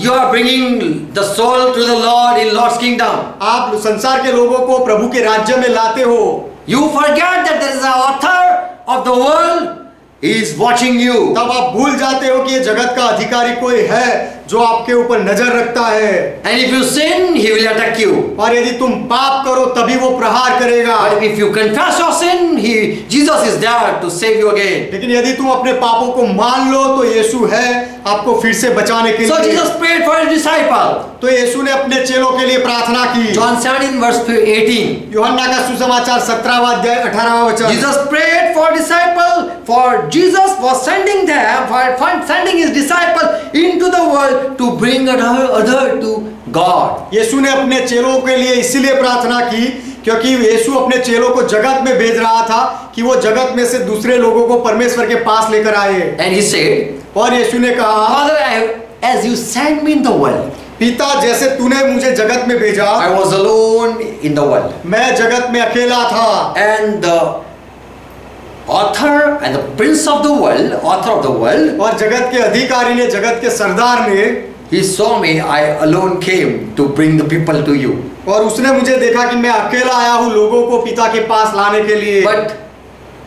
You are bringing the soul to the Lord in Lord's kingdom. आप संसार के लोगों को प्रभु के राज्य में लाते हो। You forget that there is an author of the world is watching you. तब आप भूल जाते हो कि ये जगत का अधिकारी कोई है जो आपके ऊपर नजर रखता है। And if you sin, he will attack you. और यदि तुम पाप करो तभी वो प्रहार करेगा। But if you confess your sin, Jesus is there to save you again. लेकिन यदि तुम अपने पापों को मान लो तो यीशु है आपको फिर से बचाने के So लिए। Jesus prayed for his disciple. तो यीशु ने अपने चेलों के लिए प्रार्थना की। John 17 verse 18. यूहन्ना का सुसमाचार 17वां अध्याय 18वां वचन। Jesus prayed for disciple, for Jesus was sending them, for sending his disciple into the world to bring other to God. यीशु ने अपने चेलों के लिए इसीलिए प्रार्थना की क्योंकि यीशु अपने चेलों को जगत में भेज रहा था कि वो जगत में से दूसरे लोगों को परमेश्वर के पास लेकर आए। And he said, और यीशु ने कहा, Father, as you sent me in the world, पिता जैसे तूने मुझे जगत में भेजा, I was alone in the world. मैं जगत में अकेला था। And the author and the prince of the world, author of the world, और जगत के अधिकारी ने, जगत के सरदार ने, he saw me, I alone came to bring the people to you. और उसने मुझे देखा कि मैं अकेला आया हूँ लोगों को पिता के पास लाने के लिए। But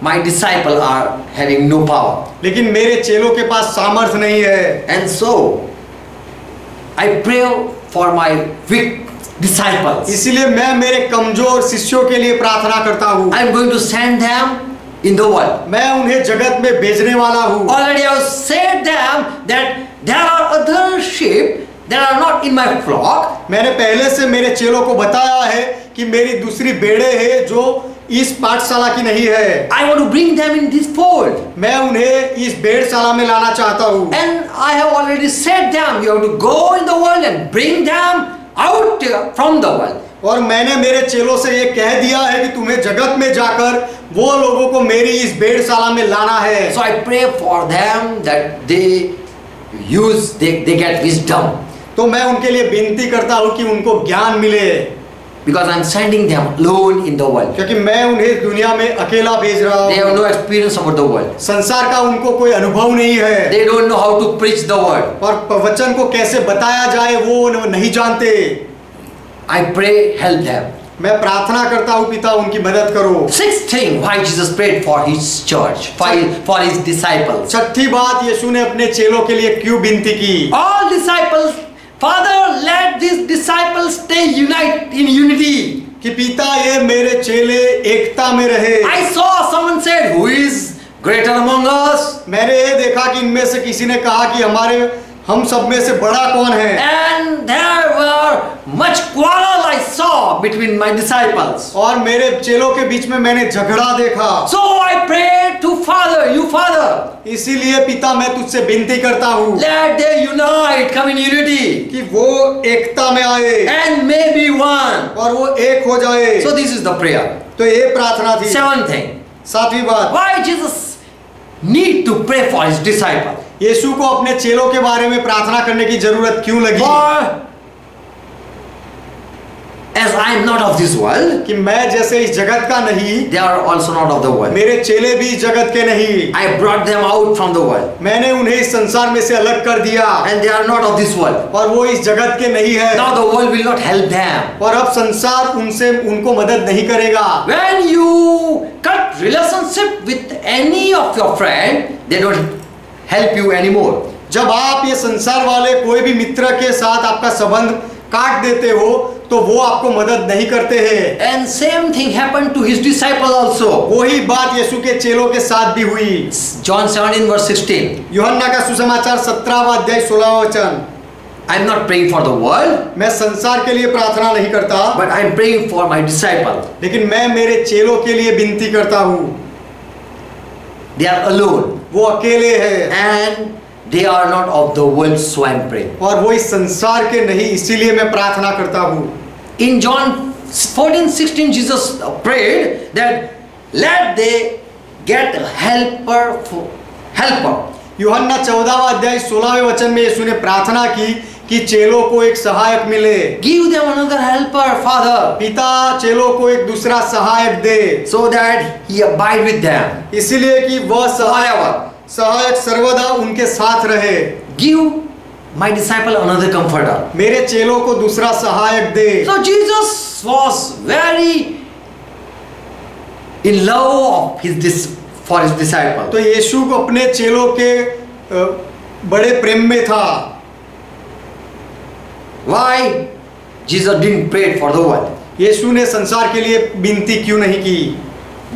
my disciples are having no power. लेकिन मेरे चेलों के पास सामर्थ्य नहीं है। And so I pray for my weak disciples. इसीलिए मैं मेरे कमजोर शिष्यों के लिए प्रार्थना करता हूँ। I am going to send them in the world. मैं उन्हें जगत में भेजने वाला हूँ। Already I have said them that there are other sheep that are not in my flock. मैंने पहले से मेरे चेलों को बताया है कि मेरी दूसरी भेड़ें हैं जो इस पाठशाला की नहीं है। I want to bring them in this fold. मैं उन्हें इस भेड़शाला में लाना चाहता हूँ। And I have already said them, you have to go in the world and bring them out from the world. और मैंने मेरे चेलों से ये कह दिया है कि तुम्हें जगत में जाकर वो लोगों को मेरी इस भेड़शाला में लाना है। So I pray for them that they get wisdom. तो मैं उनके लिए विनती करता हूँ कि उनको ज्ञान मिले। Because I am sending them alone in the world. क्योंकि मैं उन्हें दुनिया में अकेला भेज रहा They have हूँ। no experience about the world. संसार का उनको कोई अनुभव नहीं है। They don't know how to preach the word. और वचन को कैसे बताया जाए वो नहीं जानते। I pray, help them. मैं प्रार्थना करता हूँ पिता उनकी मदद करो। Sixth thing, why Jesus prayed for his church, for his disciples. छठी बात यीशु ने अपने चेलों के लिए क्यों विनती की? All disciples, Father, let these disciples stay in unity. कि पिता ये मेरे चेले एकता में रहे। I saw someone said, who is greater among us? मैंने ये देखा कि इनमें से किसी ने कहा कि हम सब में से बड़ा कौन है? And there were much quarrel I saw between my disciples. और मेरे चेलों के बीच में मैंने झगड़ा देखा। So I prayed to Father, you Father. इसीलिए पिता मैं तुझसे विनती करता हूँ Let they unite, come in unity, कि वो एकता में आए and may be one. और वो एक हो जाए। So this is the prayer. तो ये प्रार्थना थी। Seventh thing, सातवीं बात, why Jesus need to pray for his disciples? यीशु को अपने चेलों के बारे में प्रार्थना करने की जरूरत क्यों लगी? For as I am not of this world, कि मैं जैसे इस जगत का नहीं, they are also not of the world. मेरे चेले भी इस जगत के नहीं। I brought them out from the world, मैंने उन्हें इस संसार में से अलग कर दिया and they are not of this world. और वो इस जगत के नहीं है। Now the world will not help them. और अब संसार उनको मदद नहीं करेगा। When you cut relationship with any of your friend, they don't help you anymore. जब आप ये संसार वाले कोई भी मित्र के साथ आपका संबंध काट देते हो तो वो आपको मदद नहीं करते हैं। And same thing happened to his disciple also. वही बात यीशु के चेलों के साथ भी हुई। John 17 verse 16. यूहन्ना का सुसमाचार 17वां अध्याय 16वां वचन। I am not praying for the world, मैं संसार के लिए प्रार्थना नहीं करता, but I am praying for my disciple. लेकिन मैं मेरे चेलों के लिए विनती करता हूँ। They are alone, वो अकेले हैं and they are not of the world, so I am praying. और वो इस संसार के नहीं, इसीलिए मैं प्रार्थना करता हूँ। In John 14:16, Jesus prayed that let they get helper. यूहन्ना 14वां अध्याय 16वें वचन में यीशु ने प्रार्थना की कि चेलों को एक सहायक मिले। Give them another helper, Father, पिता चेलों को एक दूसरा सहायक दे, so that he abide with them. इसलिए कि वह सहायक सर्वदा उनके साथ रहे। Give my disciple another comforter. मेरे चेलों को दूसरा सहायक दे। So Jesus was very in love of for his disciples. तो यीशु को अपने चेलों के बड़े प्रेम में था। Why Jesus didn't pray for the world? यीशु ने संसार के लिए विनती क्यों नहीं की?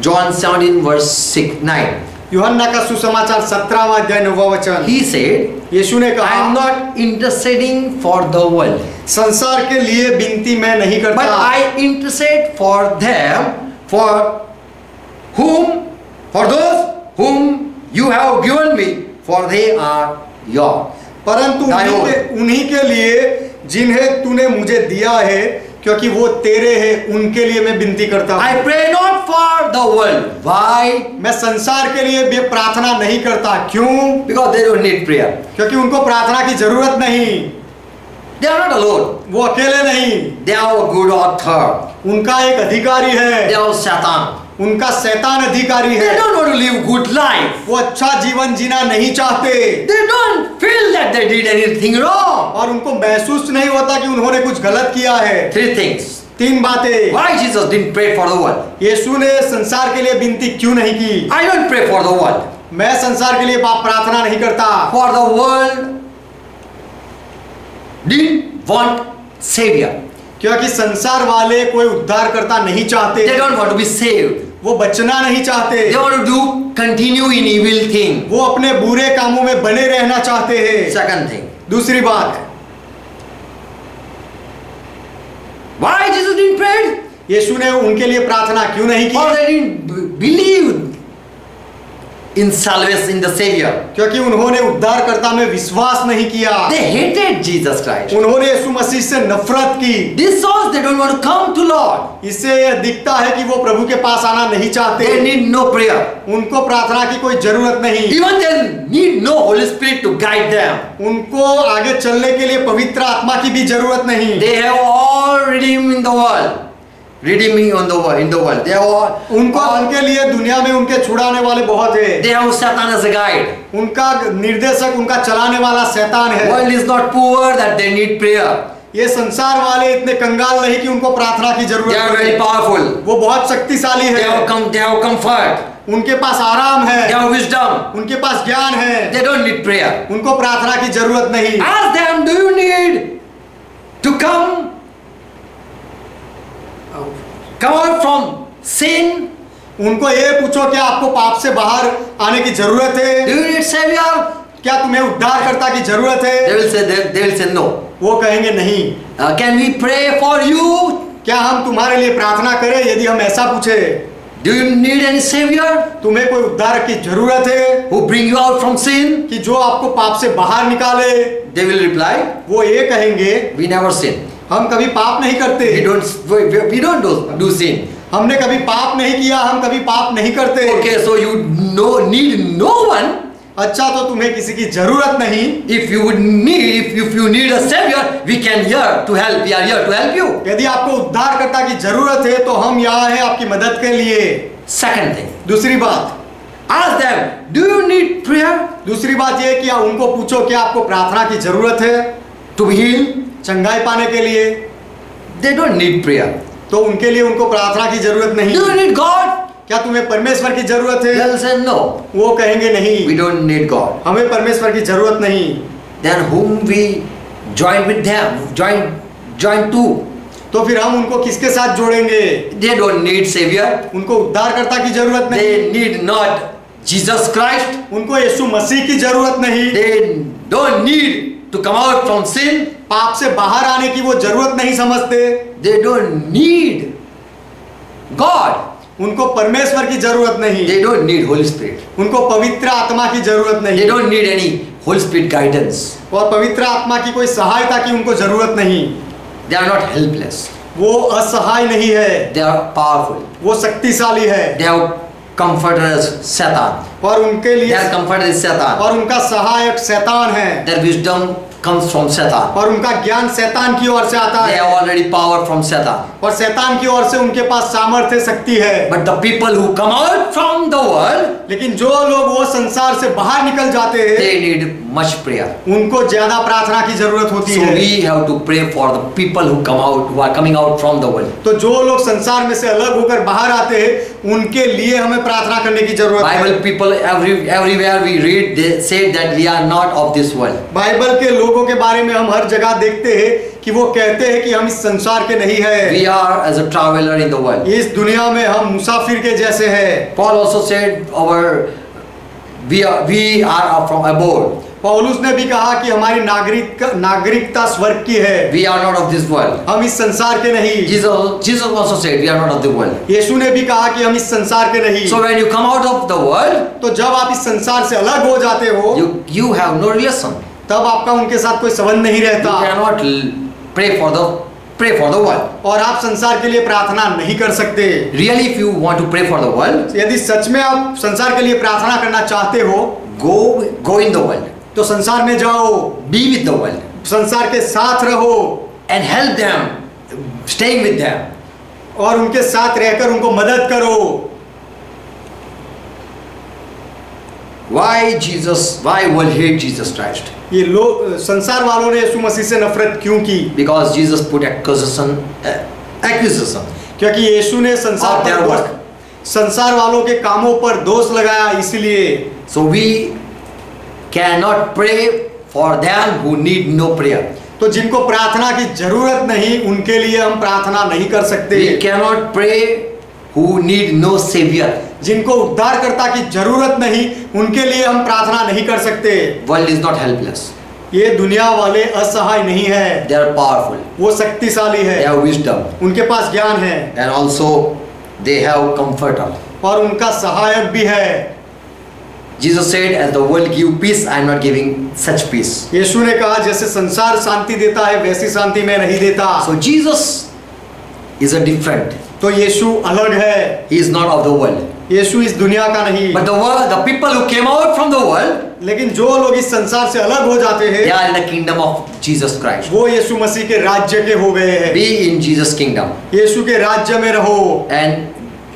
John 17 verse 9. यूहन्ना का सुसमाचार 17वां अध्याय 9वां वचन। He said, यीशु ने I am कहा, not interceding for the world, संसार के लिए विनती मैं नहीं but करता, I intercede for them, for those whom you have given me, for they are yours. परंतु उन्हीं के लिए जिन्हें तूने मुझे दिया है, क्योंकि वो तेरे हैं, उनके लिए मैं विनती करता हूँ। I pray not for the world. Why? मैं संसार के लिए भी प्रार्थना नहीं करता। क्यों? Because they don't need prayer. क्योंकि उनको प्रार्थना की जरूरत नहीं। They are not alone. वो अकेले नहीं, They have a good author. उनका एक अधिकारी है, They have Satan. उनका शैतान अधिकारी They है। don't want to live good life. वो अच्छा जीवन जीना नहीं चाहते They don't feel that they did anything wrong. और उनको महसूस नहीं होता कि उन्होंने कुछ गलत किया है। Three things. 3 बातें। Why Jesus didn't pray for the world? यीशु ने संसार के लिए विनती क्यों नहीं की? I don't pray for the world. मैं संसार के लिए प्रार्थना नहीं करता। For the world didn't want savior. क्योंकि संसार वाले कोई उद्धारकर्ता नहीं चाहते। They don't want to be saved. वो बचना नहीं चाहते। They want to do continue in evil thing. वो अपने बुरे कामों में बने रहना चाहते हैं। Second thing. दूसरी बात, Why Jesus didn't pray? यीशु ने उनके लिए प्रार्थना क्यों नहीं Or की? they didn't believe in salvation, in the Savior. क्योंकि उन्होंने उद्धारकर्ता में विश्वास नहीं किया। They hated Jesus Christ. उन्होंने यीशु मसीह से नफरत की। This shows they don't want to come to Lord. इससे यह दिखता है कि वो प्रभु के पास आना नहीं चाहते। They need no prayer. उनको प्रार्थना की कोई जरूरत नहीं। Even they need no Holy Spirit to guide them. उनको आगे चलने के लिए पवित्र आत्मा की भी जरूरत नहीं। They have all redeemed in the world. Redeeming in the world. They have all, उनके लिए दुनिया में उनके छुड़ाने वाले बहुत है। they have Satan as a guide. उनका निर्देशक, उनका चलाने वाला शैतान है। World is not poor that they need prayer. ये संसार वाले इतने कंगाल नहीं कि उनको प्रार्थना की They जरूरत are है। very powerful. वो बहुत शक्तिशाली They है। have comfort. उनके पास आराम They है, have wisdom. उनके पास ज्ञान है। They don't need prayer. उनको प्रार्थना की जरूरत नहीं। Ask them, do you need to come out from sin? उनको ये पूछो कि आपको पाप से बाहर आने की जरूरत Do है? you need Savior? क्या तुम्हें उद्धारकर्ता की जरूरत है? They will say no. वो कहेंगे नहीं। Can we pray for you? क्या हम तुम्हारे लिए प्रार्थना करें? यदि हम ऐसा पूछे, Do you need any Savior तुम्हें कोई उद्धारक की जरूरत है who bring you out from sin? कि जो आपको पाप से बाहर निकाले? They will reply, वो ये कहेंगे, we never sin. हम कभी पाप नहीं करते। We don't do sin. हमने कभी पाप नहीं किया, हम कभी पाप नहीं करते। Okay, so you need no one. अच्छा, तो तुम्हें किसी की जरूरत नहीं। If you need a Savior, we can here to help. We are here to help you. यदि आपको उद्धारकर्ता की जरूरत है तो हम यहाँ हैं आपकी मदद के लिए। Second thing, दूसरी बात, ask them, do you need prayer दूसरी बात ये कि उनको पूछो कि आपको प्रार्थना की जरूरत है to be healed? चंगाई पाने के लिए? They don't need prayer. तो उनके लिए उनको प्रार्थना की जरूरत नहीं। Do you need God? क्या तुम्हें परमेश्वर की जरूरत है? They'll say no. वो कहेंगे नहीं, We don't need God. हमें परमेश्वर की जरूरत नहीं। Then whom we join with them? Join to? तो फिर हम उनको किसके साथ जोड़ेंगे? They don't need Savior. उनको उद्धारकर्ता की जरूरत नहीं। They need not Jesus Christ. उनको यीशु मसीह की जरूरत नहीं। They don't need to come out from sin. पाप से बाहर आने की वो जरूरत नहीं समझते। They don't need God. उनको परमेश्वर की जरूरत नहीं। They don't need Holy Spirit. उनको पवित्र आत्मा की जरूरत They नहीं don't need any Holy Spirit guidance. और पवित्र आत्मा की कोई सहायता की उनको जरूरत नहीं। They are not helpless. वो असहाय नहीं है, They are powerful. वो शक्तिशाली है। They have comforted as Satan. और उनके लिए Their comforter is Satan. और उनका सहायक शैतान है Their wisdom comes from Satan. और उनका ज्ञान शैतान की ओर से आता They है have already power from Satan. और शैतान की ओर से उनके पास सामर्थ्य शक्ति है। But the people who come out from the world, लेकिन जो लोग वो संसार से बाहर निकल जाते हैं they need much prayer. उनको ज्यादा प्रार्थना की जरूरत होती So है। we have to pray for the people who are coming out from the world. तो जो लोग संसार में से अलग होकर बाहर आते हैं उनके लिए हमें प्रार्थना करने की जरूरत है। Bible people everywhere we read, they say that we are not of this world. Bible के लोगों के बारे में हम हर जगह देखते हैं कि वो कहते हैं कि हम इस संसार के नहीं है। We are as a traveler in the world. इस दुनिया में हम मुसाफिर के जैसे हैं। Paul also said we are from above. पौलुस ने भी कहा कि हमारी नागरिकता स्वर्ग की है। We are not of this world. हम इस संसार के नहीं। Jesus also said we are not of the world. यीशु ने भी कहा कि हम इस संसार के नहीं। So when you come out of the world, तो जब आप इस संसार से अलग हो जाते हो you have no relation. तब आपका उनके साथ कोई संबंध नहीं You रहता cannot pray for the world. और आप संसार के लिए प्रार्थना नहीं कर सकते। Really, if you want to pray for the world, यदि सच में आप संसार के लिए प्रार्थना करना चाहते हो go in the world. तो संसार में जाओ, Be with the world संसार के साथ रहो and help them, staying with them. और उनके साथ रहकर उनको मदद करो। Why world hate Jesus Christ? ये लोग संसार वालों ने यीशु मसीह से नफरत क्यों की? Because Jesus put accusation. क्योंकि यीशु ने Of their work. संसार वालों के कामों पर दोष लगाया, इसलिए So we cannot pray for them who need no prayer. तो जिनको प्रार्थना की जरूरत नहीं उनके लिए हम प्रार्थना नहीं कर सकते। We cannot pray who need no savior. जिनको उद्धारकर्ता की जरूरत नहीं उनके लिए हम प्रार्थना नहीं कर सकते। World is not helpless. ये दुनिया वाले असहाय नहीं है, They are powerful. वो शक्तिशाली है, They have wisdom. उनके पास ज्ञान है And also they have comforter. और उनका सहायक भी है। Jesus said, as the world give peace, I am not giving such peace. यीशु ने कहा जैसे संसार शांति देता है वैसी शांति मैं नहीं देता। So Jesus is a different. तो यीशु अलग है, He is not of the world. यीशु इस दुनिया का नहीं। But the people who came out from the world, लेकिन जो लोग इस संसार से अलग हो जाते they हैं are in the kingdom of Jesus Christ. वो यीशु मसीह के राज्य के हो गए हैं। Be in Jesus' kingdom, यीशु के राज्य में रहो and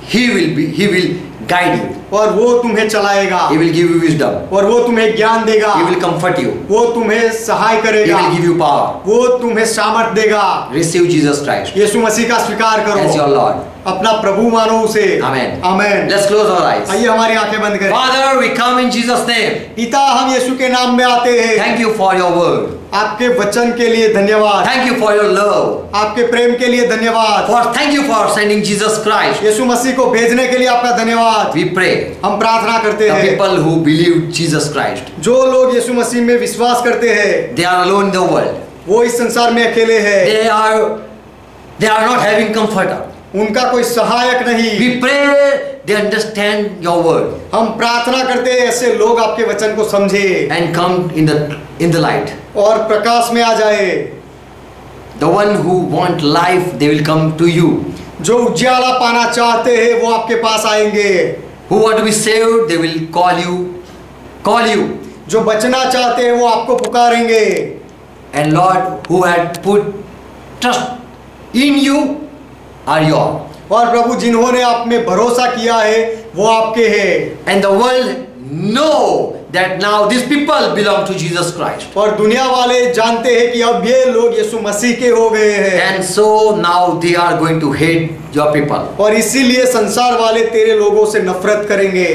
He will guide you. और वो तुम्हें चलाएगा, He will give you wisdom. और वो तुम्हें ज्ञान देगा, He will comfort you. वो तुम्हें सहाय He करेगा, will give you power. वो तुम्हें सामर्थ देगा। Receive Jesus Christ यीशु मसीह का स्वीकार as your करो, Lord. अपना प्रभु मानो उसे। Amen. Amen. Let's close our eyes. आइए हमारी आंखें बंद करें। Father, we come in Jesus' name. पिता हम यीशु के नाम में आते हैं। Thank you for your word. आपके वचन के लिए धन्यवाद, Thank you for your love. आपके प्रेम के लिए धन्यवाद, Thank you for sending Jesus Christ. यीशु मसीह को भेजने के लिए आपका धन्यवाद। We pray. हम प्रार्थना करते The हैं people who believe Jesus Christ, जो लोग यीशु मसीह में विश्वास करते हैं they are alone in the world. वो इस संसार में अकेले हैं, They are not having comforter. उनका कोई सहायक नहीं। We pray they understand your word हम प्रार्थना करते हैं ऐसे लोग आपके वचन को समझे and come in the light. और प्रकाश में आ जाए। The one who want life, they will come to you. जो उजियाला पाना चाहते हैं वो आपके पास आएंगे। Who want to be saved, they will call you. जो बचना चाहते हैं वो आपको पुकारेंगे। And Lord, who had put trust in you are yours. और प्रभु जिन्होंने आप में भरोसा किया है वो आपके हैं। And the world know that now these people belong to Jesus Christ. और दुनिया वाले जानते हैं कि अब ये लोग यीशु मसीह के हो गए हैं। And so now they are going to hate your people. और इसीलिए संसार वाले तेरे लोगों से नफरत करेंगे।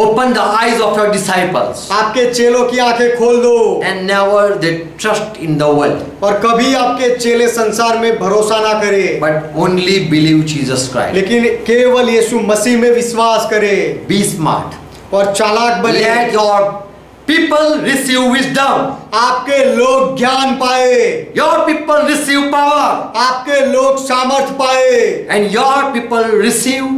Open the eyes of your disciples आपके चेलों की आंखें खोल दो and never they trust in the world, और कभी आपके चेले संसार में भरोसा ना करे, but only believe Jesus Christ. लेकिन केवल यीशु मसीह में विश्वास करे Be smart. और चालाक बने। Let your people receive wisdom. आपके लोग ज्ञान पाए, Your people receive power. आपके लोग सामर्थ पाए And your people receive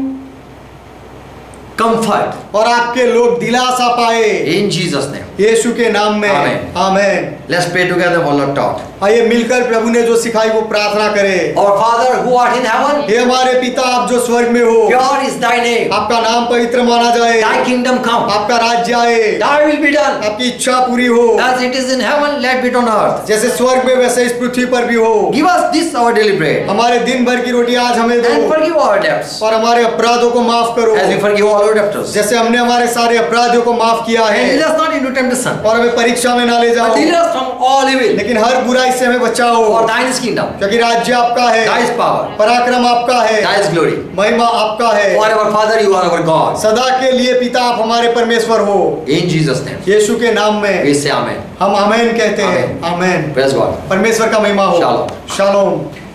comfort. और आपके लोग दिलासा पाए In Jesus' name. यीशु के नाम में। Amen. Amen. Let's pray together, one Lord taught. आइए मिलकर प्रभु ने जो सिखाई वो प्रार्थना करें। Our Father who art in heaven, हे हमारे पिता आप जो स्वर्ग में हो, pure is thy name. आपका नाम पवित्र माना जाए, Thy kingdom come. आपका राज्य आए, Thy will be done. आपकी इच्छा पूरी हो, As it is in heaven, let be on earth. जैसे स्वर्ग में वैसे इस पृथ्वी पर भी हो। Give us this our daily bread. हमारे दिन भर की रोटी आज हमें And दो forgive our debts, और हमारे अपराधों को माफ करो as we forgive all our debtors. जैसे हमने हमारे सारे अपराधियों को माफ किया And है। lead us not into temptation, और हमें परीक्षा में ना ले but जाओ, deliver us from all evil. लेकिन हर बुराई से हमें बचाओ, For thine is kingdom, क्योंकि राज्य आपका है, thy is power, पराक्रम आपका है, thy is glory. महिमा आपका है। Forever, Father, you are our God. सदा के लिए पिता आप हमारे परमेश्वर हो। In Jesus' name, यीशु के नाम में we say Amen. हम आमेन कहते हैं। आमेन। Praise God. परमेश्वर का महिमा हो। शालोम। शालोम।